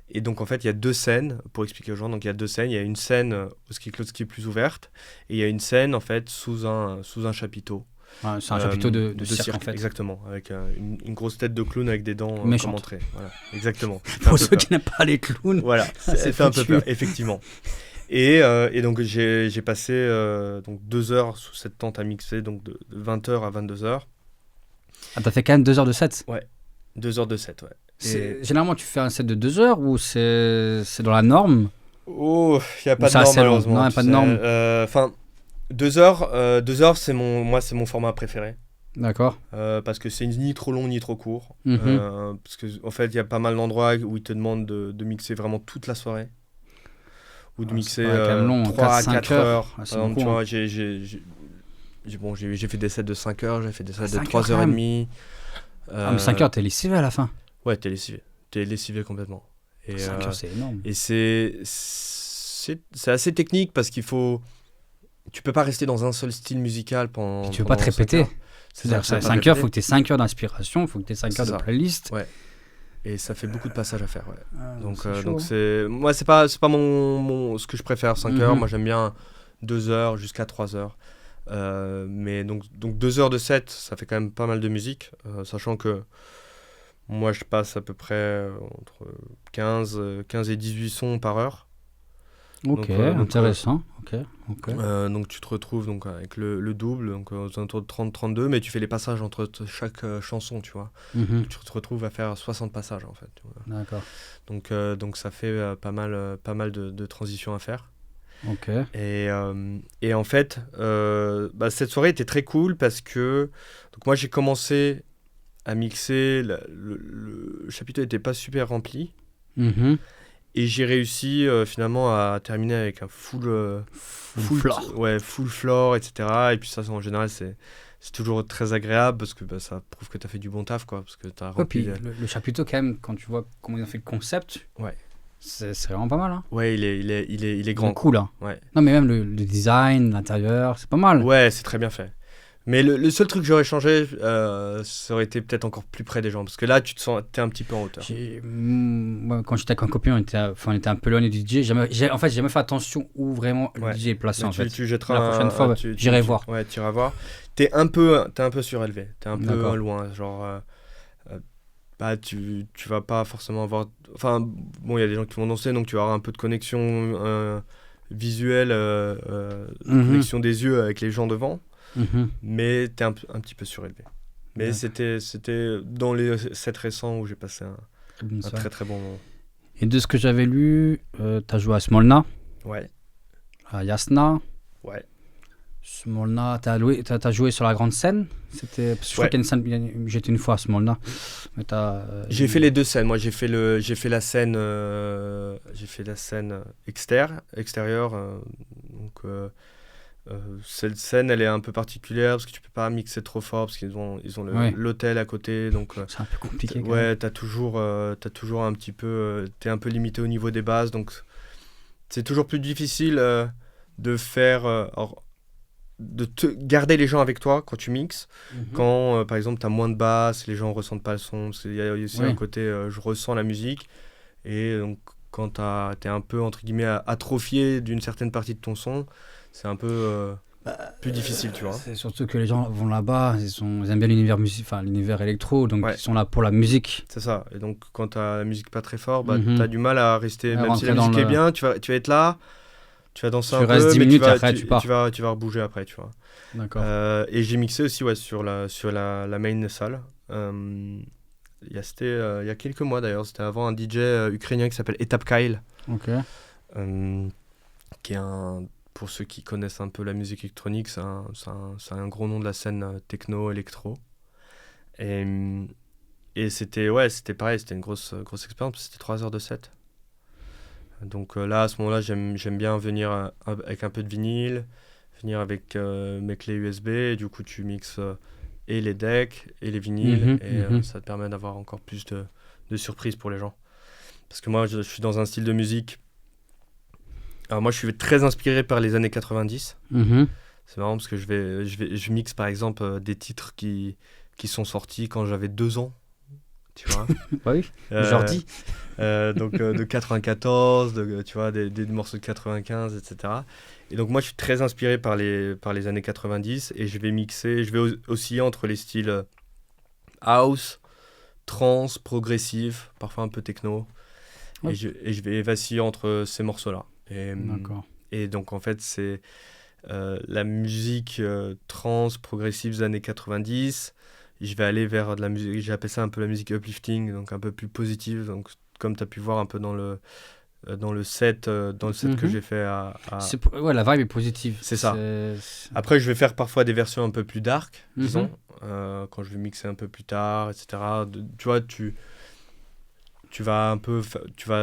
Et donc, en fait, il y a 2 scènes, pour expliquer aux gens. Donc, il y a 2 scènes. Il y a une scène au ski Claude Ski plus ouverte et il y a une scène, en fait, sous un chapiteau.
Ouais, c'est un chapiteau de cirque, en fait.
Exactement, avec une grosse tête de clown avec des dents comme entrée. Voilà, exactement.
Pour ceux qui n'aiment pas les clowns.
Voilà, ça fait un peu peur, effectivement. Et donc j'ai passé 2 heures sous cette tente à mixer, donc de 20h à 22h.
Ah, t'as fait quand même 2 heures de set ?
Ouais, 2 heures de set, ouais.
Généralement, tu fais un set de 2 heures ou c'est dans la norme ?
Oh, il n'y a pas de norme, malheureusement.
Non, il n'y a pas de norme.
2 heures, c'est mon format préféré.
D'accord.
Parce que c'est ni trop long ni trop court. Parce qu'en fait, il y a pas mal d'endroits où ils te demandent de mixer vraiment toute la soirée. Ou de mixer 3 à 4 heures. Par exemple, tu vois, j'ai fait des sets de 5 heures, j'ai fait des sets de 3h30.
Mais 5 heures, t'es lessivé à la fin.
Ouais, t'es lessivé complètement. Et,
5 heures, c'est énorme.
Et c'est assez technique parce tu peux pas rester dans un seul style musical pendant.
Tu peux pas te répéter. C'est-à-dire 5 heures, il faut que tu aies 5 heures d'inspiration, il faut que tu aies 5 heures de playlist.
Ouais. Et ça fait beaucoup de passages à faire, ouais. Donc
c'est
moi, c'est pas ce que je préfère, 5 heures. Moi, j'aime bien 2 heures jusqu'à 3 heures. Mais donc 2 heures de set, ça fait quand même pas mal de musique, sachant que moi, je passe à peu près entre 15 et 18 sons par heure.
Ok, intéressant.
Donc tu te retrouves donc, avec le double, donc aux alentours de 30-32, mais tu fais les passages entre chaque chanson, tu vois. Donc, tu te retrouves à faire 60 passages, en fait. Tu vois.
D'accord.
Donc ça fait pas mal de transitions à faire.
Ok.
Et en fait, cette soirée était très cool parce que donc moi j'ai commencé à mixer, le chapiteau n'était pas super rempli. Et j'ai réussi finalement à terminer avec un full
floor.
Ouais, full floor, etc. Et puis ça, en général, c'est toujours très agréable parce que ça prouve que tu as fait du bon taf, quoi. Parce que t'as rempli.
Le chapiteau, quand même, quand tu vois comment ils ont fait le concept,
ouais.
C'est vraiment pas mal. Hein.
Ouais, il est grand.
C'est cool. Hein.
Ouais.
Non, mais même le design, l'intérieur, c'est pas mal.
Ouais, c'est très bien fait. Mais le seul truc que j'aurais changé, ça aurait été peut-être encore plus près des gens. Parce que là, t'es un petit peu en hauteur.
Moi, quand j'étais avec un copain, on était un peu loin du DJ. En fait, j'ai jamais fait attention où vraiment le DJ est placé.
Tu jetteras
la prochaine fois, j'irai voir.
Ouais, tu iras voir. T'es un peu surélevé. T'es un peu loin. Genre, tu vas pas forcément avoir... Enfin, bon, il y a des gens qui vont danser, donc tu vas avoir un peu de connexion visuelle, connexion des yeux avec les gens devant. Mais t'es un petit peu surélevé. Mais c'était dans les sets récents où j'ai passé un très très bon moment.
Et de ce que j'avais lu, t'as joué à Smolna.
Ouais.
À Jasna.
Ouais.
Smolna, t'as joué sur la grande scène? C'était, parce que je crois qu'il y a une scène, j'étais une fois à Smolna. Mais
j'ai fait les deux scènes. Moi, j'ai fait la scène, extérieure. Donc, cette scène, elle est un peu particulière parce que tu peux pas mixer trop fort parce qu'ils ont l'hôtel à côté. Donc,
c'est un peu compliqué.
Ouais, t'as toujours un petit peu, t'es un peu limité au niveau des basses. Donc, c'est toujours plus difficile de faire. De te garder les gens avec toi quand tu mixes, quand par exemple tu as moins de basses, les gens ressentent pas le son, parce qu'il y a aussi un côté je ressens la musique, et donc quand tu es un peu entre guillemets atrophié d'une certaine partie de ton son, c'est un peu plus difficile, tu vois.
C'est surtout que les gens vont là-bas, ils aiment bien l'univers électro, donc ils sont là pour la musique.
C'est ça, et donc quand tu as la musique pas très fort, tu as du mal à rester, même si la musique est bien, tu vas être là, tu vas danser un peu,
10 minutes et après tu pars.
Tu vas rebouger après, tu vois.
D'accord.
Et j'ai mixé aussi sur la main salle. Il y a quelques mois d'ailleurs, c'était avant un DJ ukrainien qui s'appelle Etap Kyle.
Ok.
Qui est pour ceux qui connaissent un peu la musique électronique, c'est un gros nom de la scène techno, électro. Et c'était pareil, c'était une grosse expérience, c'était 3 heures de set. Donc là, à ce moment-là, j'aime bien venir avec un peu de vinyle, venir avec mes clés USB, et du coup tu mixes et les decks et les vinyles, ça te permet d'avoir encore plus de surprises pour les gens. Parce que moi, je suis dans un style de musique... Alors moi, je suis très inspiré par les années 90. C'est marrant parce que je mixe par exemple des titres qui sont sortis quand j'avais 2 ans. Tu vois.
Oui, Jordi.
Donc de 94, tu vois, des morceaux de 95, etc. Et donc moi je suis très inspiré par les années 90 et je vais osciller entre les styles house, trance, progressif, parfois un peu techno. Ouais. Et je vais vaciller entre ces morceaux-là.
D'accord.
Et donc en fait c'est la musique trance, progressive des années 90. Je vais aller vers de la musique, j'appelle ça un peu la musique uplifting, donc un peu plus positive. Donc, comme tu as pu voir un peu dans le set que j'ai fait
Ouais, la vibe est positive.
C'est ça. Après, je vais faire parfois des versions un peu plus dark, disons, quand je vais mixer un peu plus tard, etc. Tu vois, tu vas un peu...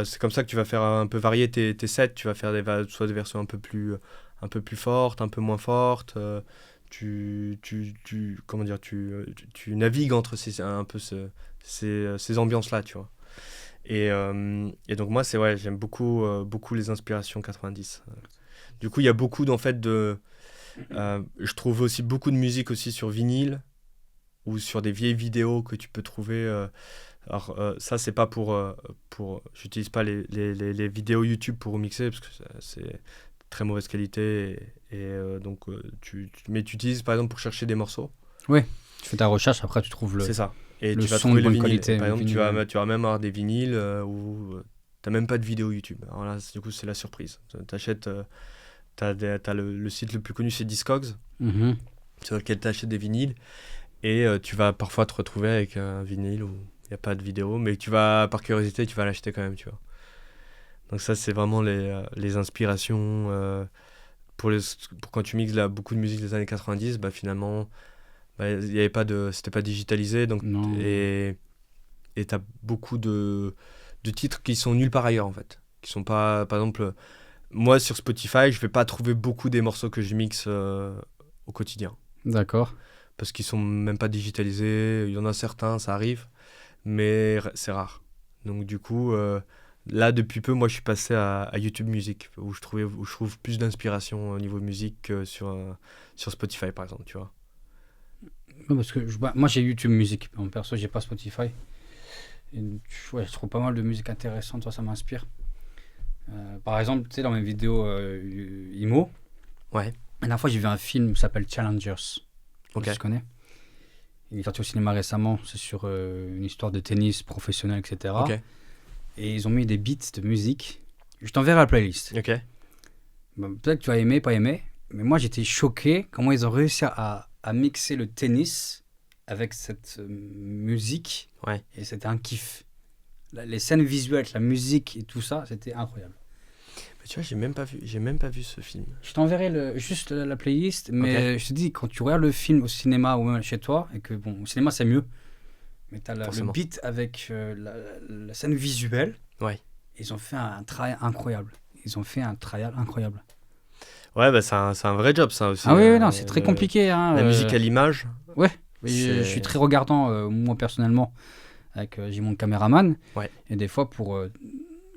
c'est comme ça que tu vas faire un peu varier tes sets. Tu vas faire soit des versions un peu plus fortes, un peu moins fortes. Tu navigues entre ces ambiances-là, tu vois. Et donc moi, j'aime beaucoup les inspirations 90. Du coup, il y a beaucoup, en fait, je trouve aussi beaucoup de musique aussi sur vinyle ou sur des vieilles vidéos que tu peux trouver. Alors, ça, c'est pas j'utilise pas les vidéos YouTube pour remixer parce que c'est très mauvaise qualité donc tu utilises par exemple pour chercher des morceaux.
Oui, tu fais ta recherche, après tu trouves
c'est ça, et tu vas
son
trouver
de bonne
vinyle.
qualité.
Par exemple, tu vas même avoir des vinyles où t'as même pas de vidéo YouTube. Alors là, du coup, c'est la surprise. T'achètes, t'as le site le plus connu, c'est Discogs, sur lequel t'achètes des vinyles, et tu vas parfois te retrouver avec un vinyle où il n'y a pas de vidéo, mais par curiosité, tu vas l'acheter quand même, tu vois. Donc ça, c'est vraiment les inspirations pour quand tu mixes beaucoup de musique des années 90, finalement, y avait pas c'était pas digitalisé, donc et t'as beaucoup de titres qui sont nulle part ailleurs, en fait. Qui sont pas, par exemple, moi sur Spotify, je vais pas trouver beaucoup des morceaux que je mixe au quotidien.
D'accord.
Parce qu'ils sont même pas digitalisés. Il y en a certains, ça arrive, mais c'est rare. Donc du coup... là, depuis peu, moi, je suis passé à YouTube Music, où je trouve plus d'inspiration au niveau musique que sur Spotify, par exemple, tu vois.
Ouais, parce que moi, j'ai YouTube Music. En perso, j'ai pas Spotify. Et, je trouve pas mal de musique intéressante, ça m'inspire. Par exemple, tu sais, dans mes vidéos IMO, la dernière fois, j'ai vu un film qui s'appelle Challengers.
Ok.
Tu connais ? Il est sorti au cinéma récemment. C'est sur une histoire de tennis professionnel, etc.
Ok.
Et ils ont mis des beats de musique. Je t'enverrai la playlist.
Ok.
Peut-être que tu as aimé, pas aimé. Mais moi, j'étais choqué comment ils ont réussi à mixer le tennis avec cette musique.
Ouais.
Et c'était un kiff. Les scènes visuelles, la musique et tout ça, c'était incroyable.
Tu vois, j'ai même pas vu ce film.
Je t'enverrai juste la playlist, mais je te dis, quand tu regardes le film au cinéma ou même chez toi, et que bon, au cinéma c'est mieux, mais t'as le beat avec la scène visuelle.
Ouais.
Ils ont fait un travail incroyable.
Ouais, bah c'est un vrai job ça aussi.
Ah oui, non, c'est très compliqué. Hein,
la musique à l'image.
Ouais, je suis très regardant, moi personnellement, avec j'ai mon caméraman.
Ouais.
Et des fois,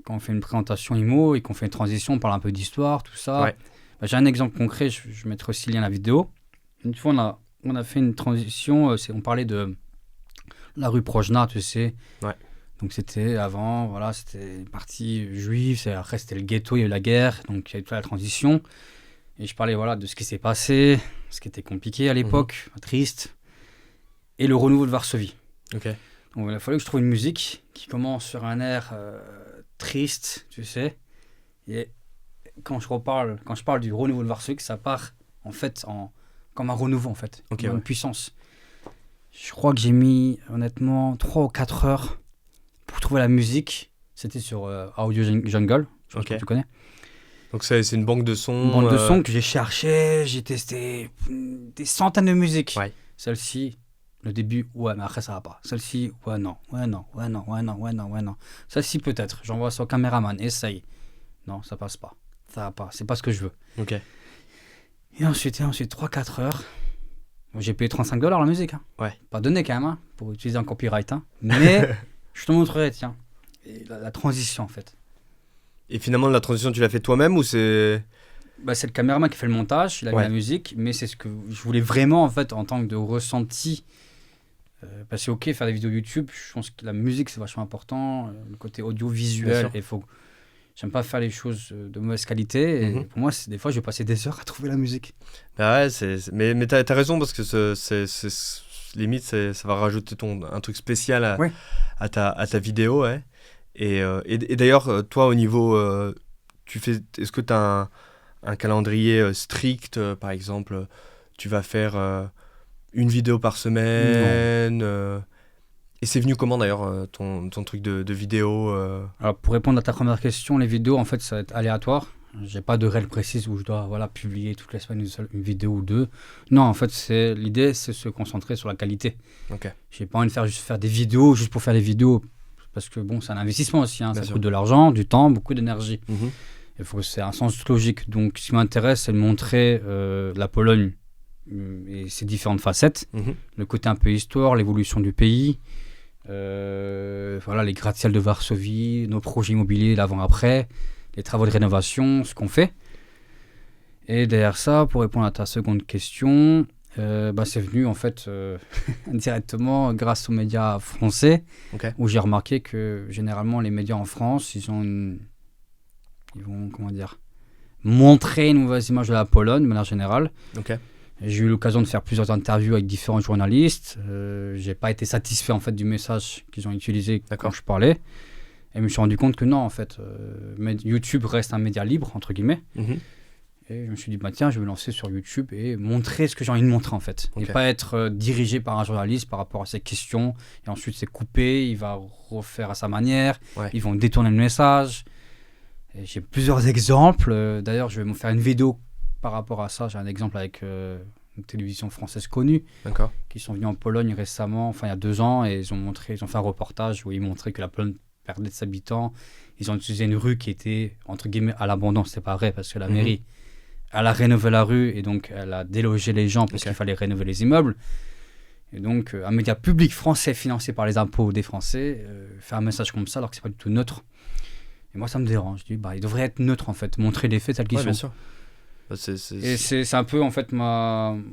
quand on fait une présentation IMO et qu'on fait une transition, on parle un peu d'histoire, tout ça.
Ouais.
Bah, j'ai un exemple concret, je mettrai aussi le lien à la vidéo. Une fois, on a fait une transition, on parlait de la rue Projna, tu sais.
Ouais.
Donc c'était avant, voilà, c'était une partie juive, après c'était le ghetto, il y a eu la guerre, donc il y a eu toute la transition. Et je parlais voilà, de ce qui s'est passé, ce qui était compliqué à l'époque, triste, et le renouveau de Varsovie.
Ok.
Donc il a fallu que je trouve une musique qui commence sur un air triste, tu sais. Et quand je parle du renouveau de Varsovie, ça part en fait comme un renouveau en fait, comme une puissance. Je crois que j'ai mis honnêtement 3 ou 4 heures pour trouver la musique. C'était sur Audio Jungle, je pense que tu connais.
Donc c'est une banque de sons.
Une banque de sons que j'ai cherché, j'ai testé des centaines de musiques.
Ouais.
Celle-ci, le début, ouais, mais après ça va pas. Celle-ci, ouais, non. Celle-ci peut-être, j'envoie ça au caméraman, essaye. Non, ça passe pas. Ça va pas, c'est pas ce que je veux.
Ok.
Et ensuite 3-4 heures. J'ai payé $35 la musique. Hein.
Ouais.
Pas donné quand même, hein, pour utiliser un copyright. Hein. Mais je te montrerai, tiens. Et la transition en fait.
Et finalement, la transition, tu l'as fait toi-même ou c'est...
C'est le caméraman qui fait le montage, il a mis la musique, mais c'est ce que je voulais vraiment en fait en tant que de ressenti. Parce que c'est ok faire des vidéos YouTube, je pense que la musique c'est vachement important, le côté audiovisuel, et j'aime pas faire les choses de mauvaise qualité, et pour moi des fois je vais passer des heures à trouver la musique.
Bah ouais, mais t'as raison parce que limite ça va rajouter un truc spécial à ta vidéo, ouais. Et d'ailleurs, toi, au niveau, est-ce que tu as un calendrier strict, par exemple, tu vas faire une vidéo par semaine et c'est venu comment d'ailleurs ton truc de vidéo
Alors pour répondre à ta première question, les vidéos en fait ça va être aléatoire. J'ai pas de règle précise où je dois publier toutes les semaines une vidéo ou deux. Non, en fait l'idée c'est de se concentrer sur la qualité.
Ok.
J'ai pas envie de faire des vidéos juste pour faire des vidéos. Parce que bon, c'est un investissement aussi, hein. Ça coûte de l'argent, du temps, beaucoup d'énergie. Il faut que c'est un sens logique. Donc, ce qui m'intéresse, c'est de montrer la Pologne et ses différentes facettes. Le côté un peu histoire, l'évolution du pays, voilà, les gratte-ciels de Varsovie, nos projets immobiliers, l'avant-après, les travaux de rénovation, ce qu'on fait. Et derrière ça, pour répondre à ta seconde question... c'est venu en fait directement grâce aux médias français, où j'ai remarqué que généralement les médias en France ils vont montrer une mauvaise image de la Pologne de manière générale. J'ai eu l'occasion de faire plusieurs interviews avec différents journalistes. J'ai pas été satisfait en fait du message qu'ils ont utilisé quand je parlais, et je me suis rendu compte que non en fait YouTube reste un média libre entre guillemets. Et je me suis dit, tiens, je vais me lancer sur YouTube et montrer ce que j'ai envie de montrer en fait. Et pas être dirigé par un journaliste par rapport à ces questions. Et ensuite, c'est coupé, il va refaire à sa manière, ils vont détourner le message. Et j'ai plusieurs exemples. D'ailleurs, je vais me faire une vidéo par rapport à ça. J'ai un exemple avec une télévision française connue qui sont venus en Pologne récemment, il y a 2 ans, et ils ont fait un reportage où ils montraient que la Pologne perdait de ses habitants. Ils ont utilisé une rue qui était, entre guillemets, à l'abandon. C'est pas vrai parce que la mairie... Elle a rénové la rue et donc elle a délogé les gens parce qu'il fallait rénover les immeubles. Et donc un média public français financé par les impôts des Français fait un message comme ça alors que c'est pas du tout neutre. Et moi ça me dérange. Je dis il devrait être neutre en fait, montrer les faits tels qu'ils sont. Bien sûr. Et c'est un peu en fait mon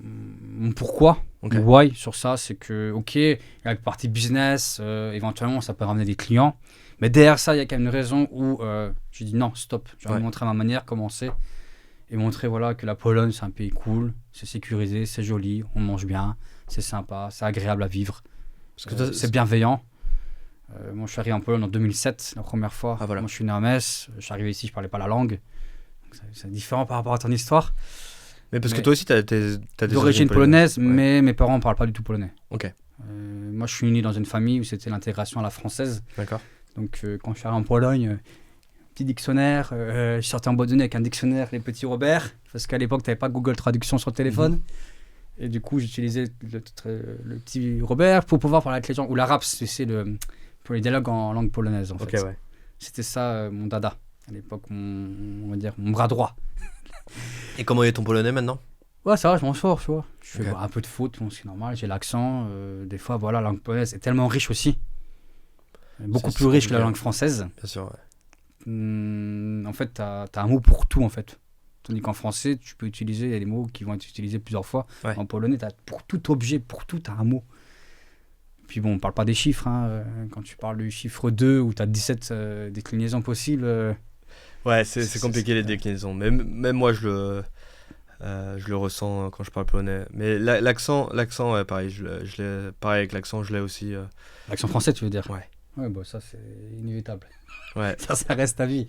pourquoi, mon why sur ça, c'est que il y a une partie business, éventuellement ça peut ramener des clients, mais derrière ça il y a quand même une raison où je dis non stop, je vais montrer ma manière, commencer. Et montrer que la Pologne, c'est un pays cool, c'est sécurisé, c'est joli, on mange bien, c'est sympa, c'est agréable à vivre. Parce que c'est bienveillant. Moi, je suis arrivé en Pologne en 2007, la première fois. Moi, je suis né à Metz, je suis arrivé ici, je ne parlais pas la langue. Donc, c'est différent par rapport à ton histoire.
Mais parce que toi aussi, tu as des
d'origine polonaise, mais mes parents ne parlent pas du tout polonais.
Ok.
Moi, je suis né dans une famille où c'était l'intégration à la française.
D'accord.
Donc, quand je suis arrivé en Pologne... petit dictionnaire. Je sortais en boîte de nuit avec un dictionnaire, les petits Robert, parce qu'à l'époque, tu n'avais pas Google Traduction sur le téléphone. Et du coup, j'utilisais le petit Robert pour pouvoir parler avec les gens. Ou l'arabe, c'est pour les dialogues en langue polonaise, en fait.
Ouais.
C'était ça, mon dada. À l'époque, on va dire, mon bras droit.
Et comment est ton polonais maintenant ?
Ouais, ça va, je m'en sors, tu vois. Je fais un peu de fautes, bon, c'est normal, j'ai l'accent. Des fois, voilà, la langue polonaise est tellement riche aussi. Beaucoup plus riche que la langue française.
Bien sûr,
ouais. En fait, t'as un mot pour tout, en fait. Tandis qu'en français, tu peux utiliser, il y a des mots qui vont être utilisés plusieurs fois. Ouais. En polonais, pour tout objet, pour tout, t'as un mot. Puis bon, on parle pas des chiffres. Hein. Quand tu parles du chiffre 2, où t'as 17 déclinaisons possibles...
Ouais, c'est compliqué les déclinaisons. Même moi, je le ressens quand je parle polonais. Mais l'accent, ouais, pareil. Pareil avec l'accent, je l'ai aussi.
L'accent français, tu veux dire ?
Ouais.
Ouais, bah ça, c'est inévitable.
Ouais.
ça reste à vie.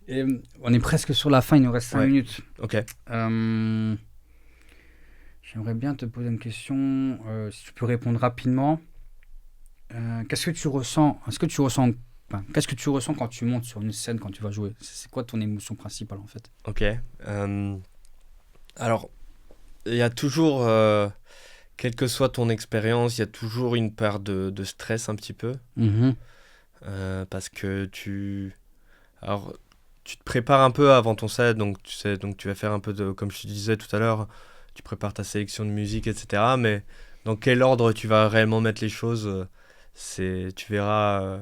Et on est presque sur la fin, il nous reste 5 minutes.
Ok.
J'aimerais bien te poser une question, si tu peux répondre rapidement. Qu'est-ce que tu ressens quand tu montes sur une scène, quand tu vas jouer ? C'est quoi ton émotion principale en fait ?
Ok. Alors, il y a toujours, quelle que soit ton expérience, il y a toujours une part de stress un petit peu. Parce que tu te prépares un peu avant ton set, donc tu vas faire un peu de, comme je te disais tout à l'heure, tu prépares ta sélection de musique, etc. Mais dans quel ordre tu vas réellement mettre les choses, tu verras,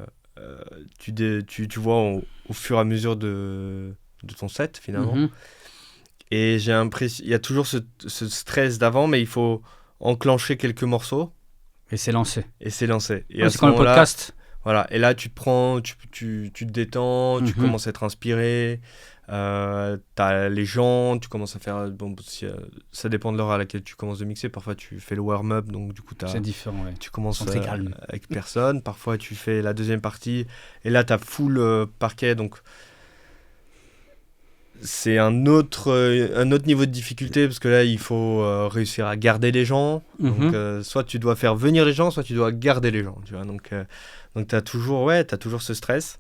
tu vois au fur et à mesure de ton set finalement. Et j'ai l'impression, il y a toujours ce stress d'avant, mais il faut enclencher quelques morceaux.
Et c'est lancé.
Et
c'est
comme
le podcast.
Voilà, et là tu te détends, tu commences à être inspiré, t'as les gens, tu commences à faire, ça dépend de l'heure à laquelle tu commences de mixer, parfois tu fais le warm-up, donc du coup
c'est différent, ouais.
Tu commences avec personne, parfois tu fais la deuxième partie, et là t'as full parquet, donc c'est un autre niveau de difficulté, parce que là il faut réussir à garder les gens, donc soit tu dois faire venir les gens, soit tu dois garder les gens, tu vois, donc t'as toujours ce stress.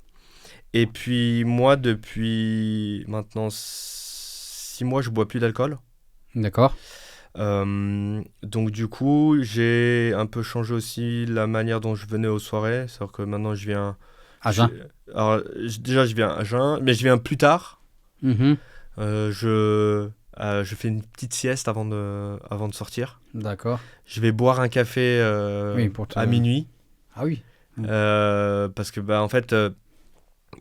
Et puis moi, depuis maintenant 6 mois, je bois plus d'alcool.
D'accord.
Donc du coup, j'ai un peu changé aussi la manière dont je venais aux soirées. C'est-à-dire que maintenant, je viens...
À jeun.
Alors, déjà, je viens à jeun, mais je viens plus tard. Je fais une petite sieste avant de sortir.
D'accord.
Je vais boire un café à minuit.
Ah oui.
Parce que en fait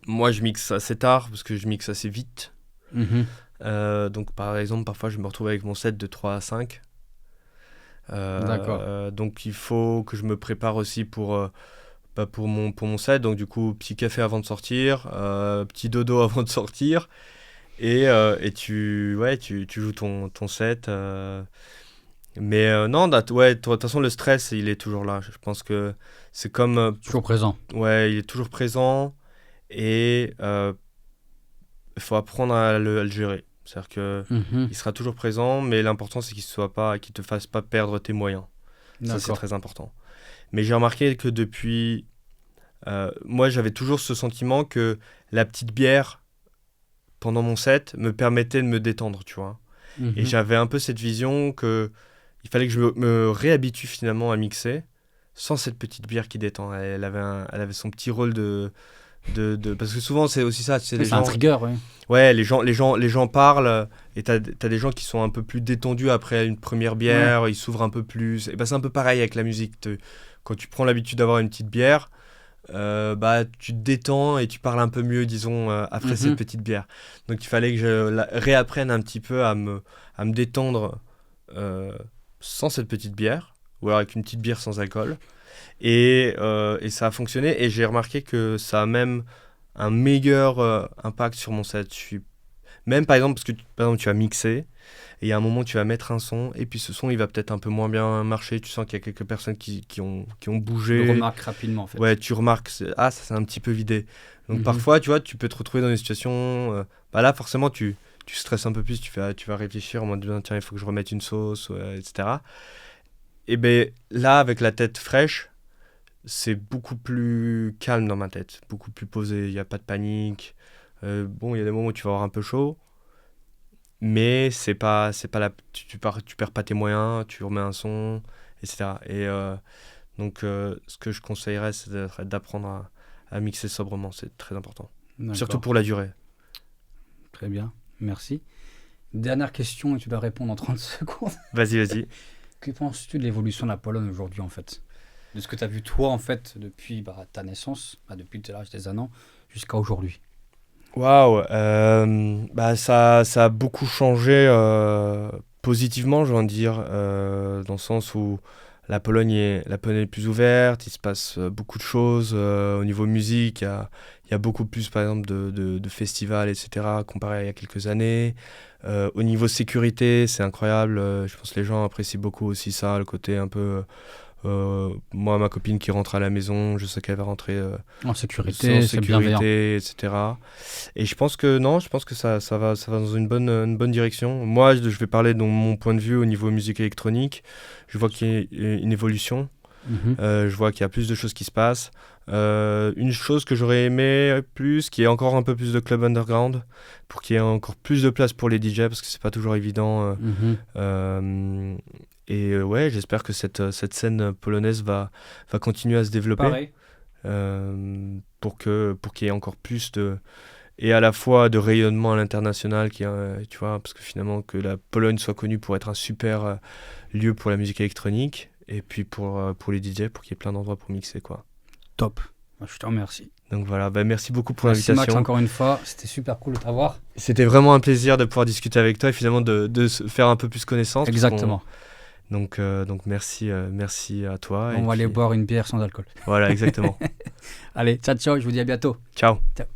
moi je mixe assez tard parce que je mixe assez vite. Donc par exemple parfois je me retrouve avec mon set de 3 à 5.
D'accord.
Donc il faut que je me prépare aussi pour mon set, donc du coup petit café avant de sortir, petit dodo avant de sortir, et tu joues ton set. Mais non, de toute façon, le stress, il est toujours là. Je pense que c'est comme...
toujours présent.
Ouais, il est toujours présent. Et il faut apprendre à le gérer. C'est-à-dire qu'il sera toujours présent, mais l'important, c'est qu'il ne te fasse pas perdre tes moyens. Ça, c'est très important. Mais j'ai remarqué que depuis... moi, j'avais toujours ce sentiment que la petite bière, pendant mon set, me permettait de me détendre, tu vois. Et j'avais un peu cette vision que... Il fallait que je me réhabitue finalement à mixer sans cette petite bière qui détend. Elle avait son petit rôle de parce que souvent c'est aussi ça.
C'est un trigger, ouais.
Ouais, les gens parlent et t'as des gens qui sont un peu plus détendus après une première bière, ils s'ouvrent un peu plus. Et c'est un peu pareil avec la musique. Quand tu prends l'habitude d'avoir une petite bière, tu te détends et tu parles un peu mieux, disons, après cette petite bière. Donc il fallait que je réapprenne un petit peu à me détendre sans cette petite bière, ou alors avec une petite bière sans alcool, et ça a fonctionné, et j'ai remarqué que ça a même un meilleur impact sur mon set. Même par exemple, parce que par exemple, tu vas mixer, et à un moment tu vas mettre un son, et puis ce son il va peut-être un peu moins bien marcher, tu sens qu'il y a quelques personnes qui ont bougé.
Tu le remarques rapidement en fait.
Ouais, tu remarques, ça s'est un petit peu vidé. Donc parfois, tu vois, tu peux te retrouver dans des situations, là forcément tu stresses un peu plus, tu vas réfléchir en mode tiens, il faut que je remette une sauce, etc. Et ben là, avec la tête fraîche, c'est beaucoup plus calme dans ma tête, beaucoup plus posé, il n'y a pas de panique, Bon, il y a des moments où tu vas avoir un peu chaud, mais c'est pas tu perds pas tes moyens, tu remets un son, etc. Et donc, ce que je conseillerais, c'est d'apprendre à mixer sobrement. C'est très important. D'accord. Surtout pour la durée.
Très bien, merci. Dernière question, et tu dois répondre en 30 secondes.
Vas-y.
Que penses-tu de l'évolution de la Pologne aujourd'hui, en fait? De ce que tu as vu, toi, en fait, depuis ta naissance, depuis l'âge des un an, jusqu'à aujourd'hui?
Waouh, ça a beaucoup changé positivement, je veux dire, dans le sens où la Pologne est plus ouverte, il se passe beaucoup de choses au niveau musique, il y a beaucoup plus par exemple de festivals, etc., comparé à il y a quelques années. Au niveau sécurité, c'est incroyable, je pense que les gens apprécient beaucoup aussi ça, le côté un peu... moi, ma copine qui rentre à la maison, je sais qu'elle va rentrer
en sécurité,
etc. Et je pense que ça va dans une bonne direction. Moi, je vais parler de mon point de vue au niveau musique électronique. Je vois qu'il y a une évolution. Je vois qu'il y a plus de choses qui se passent. Une chose que j'aurais aimé plus, qu'il y ait encore un peu plus de club underground, pour qu'il y ait encore plus de place pour les DJ, parce que c'est pas toujours évident. Et ouais, j'espère que cette scène polonaise va continuer à se développer. Pour qu'il y ait encore plus et à la fois de rayonnement à l'international, tu vois, parce que finalement que la Pologne soit connue pour être un super lieu pour la musique électronique, et puis pour les DJ, pour qu'il y ait plein d'endroits pour mixer, quoi.
Top, je te remercie.
Donc voilà, merci beaucoup pour l'invitation.
Merci Max, encore une fois, c'était super cool de t'avoir.
C'était vraiment un plaisir de pouvoir discuter avec toi et finalement de se faire un peu plus connaissance.
Exactement.
Donc merci à toi.
On va aller boire une bière sans alcool.
Voilà, exactement.
Allez, ciao, je vous dis à bientôt.
Ciao.
Ciao.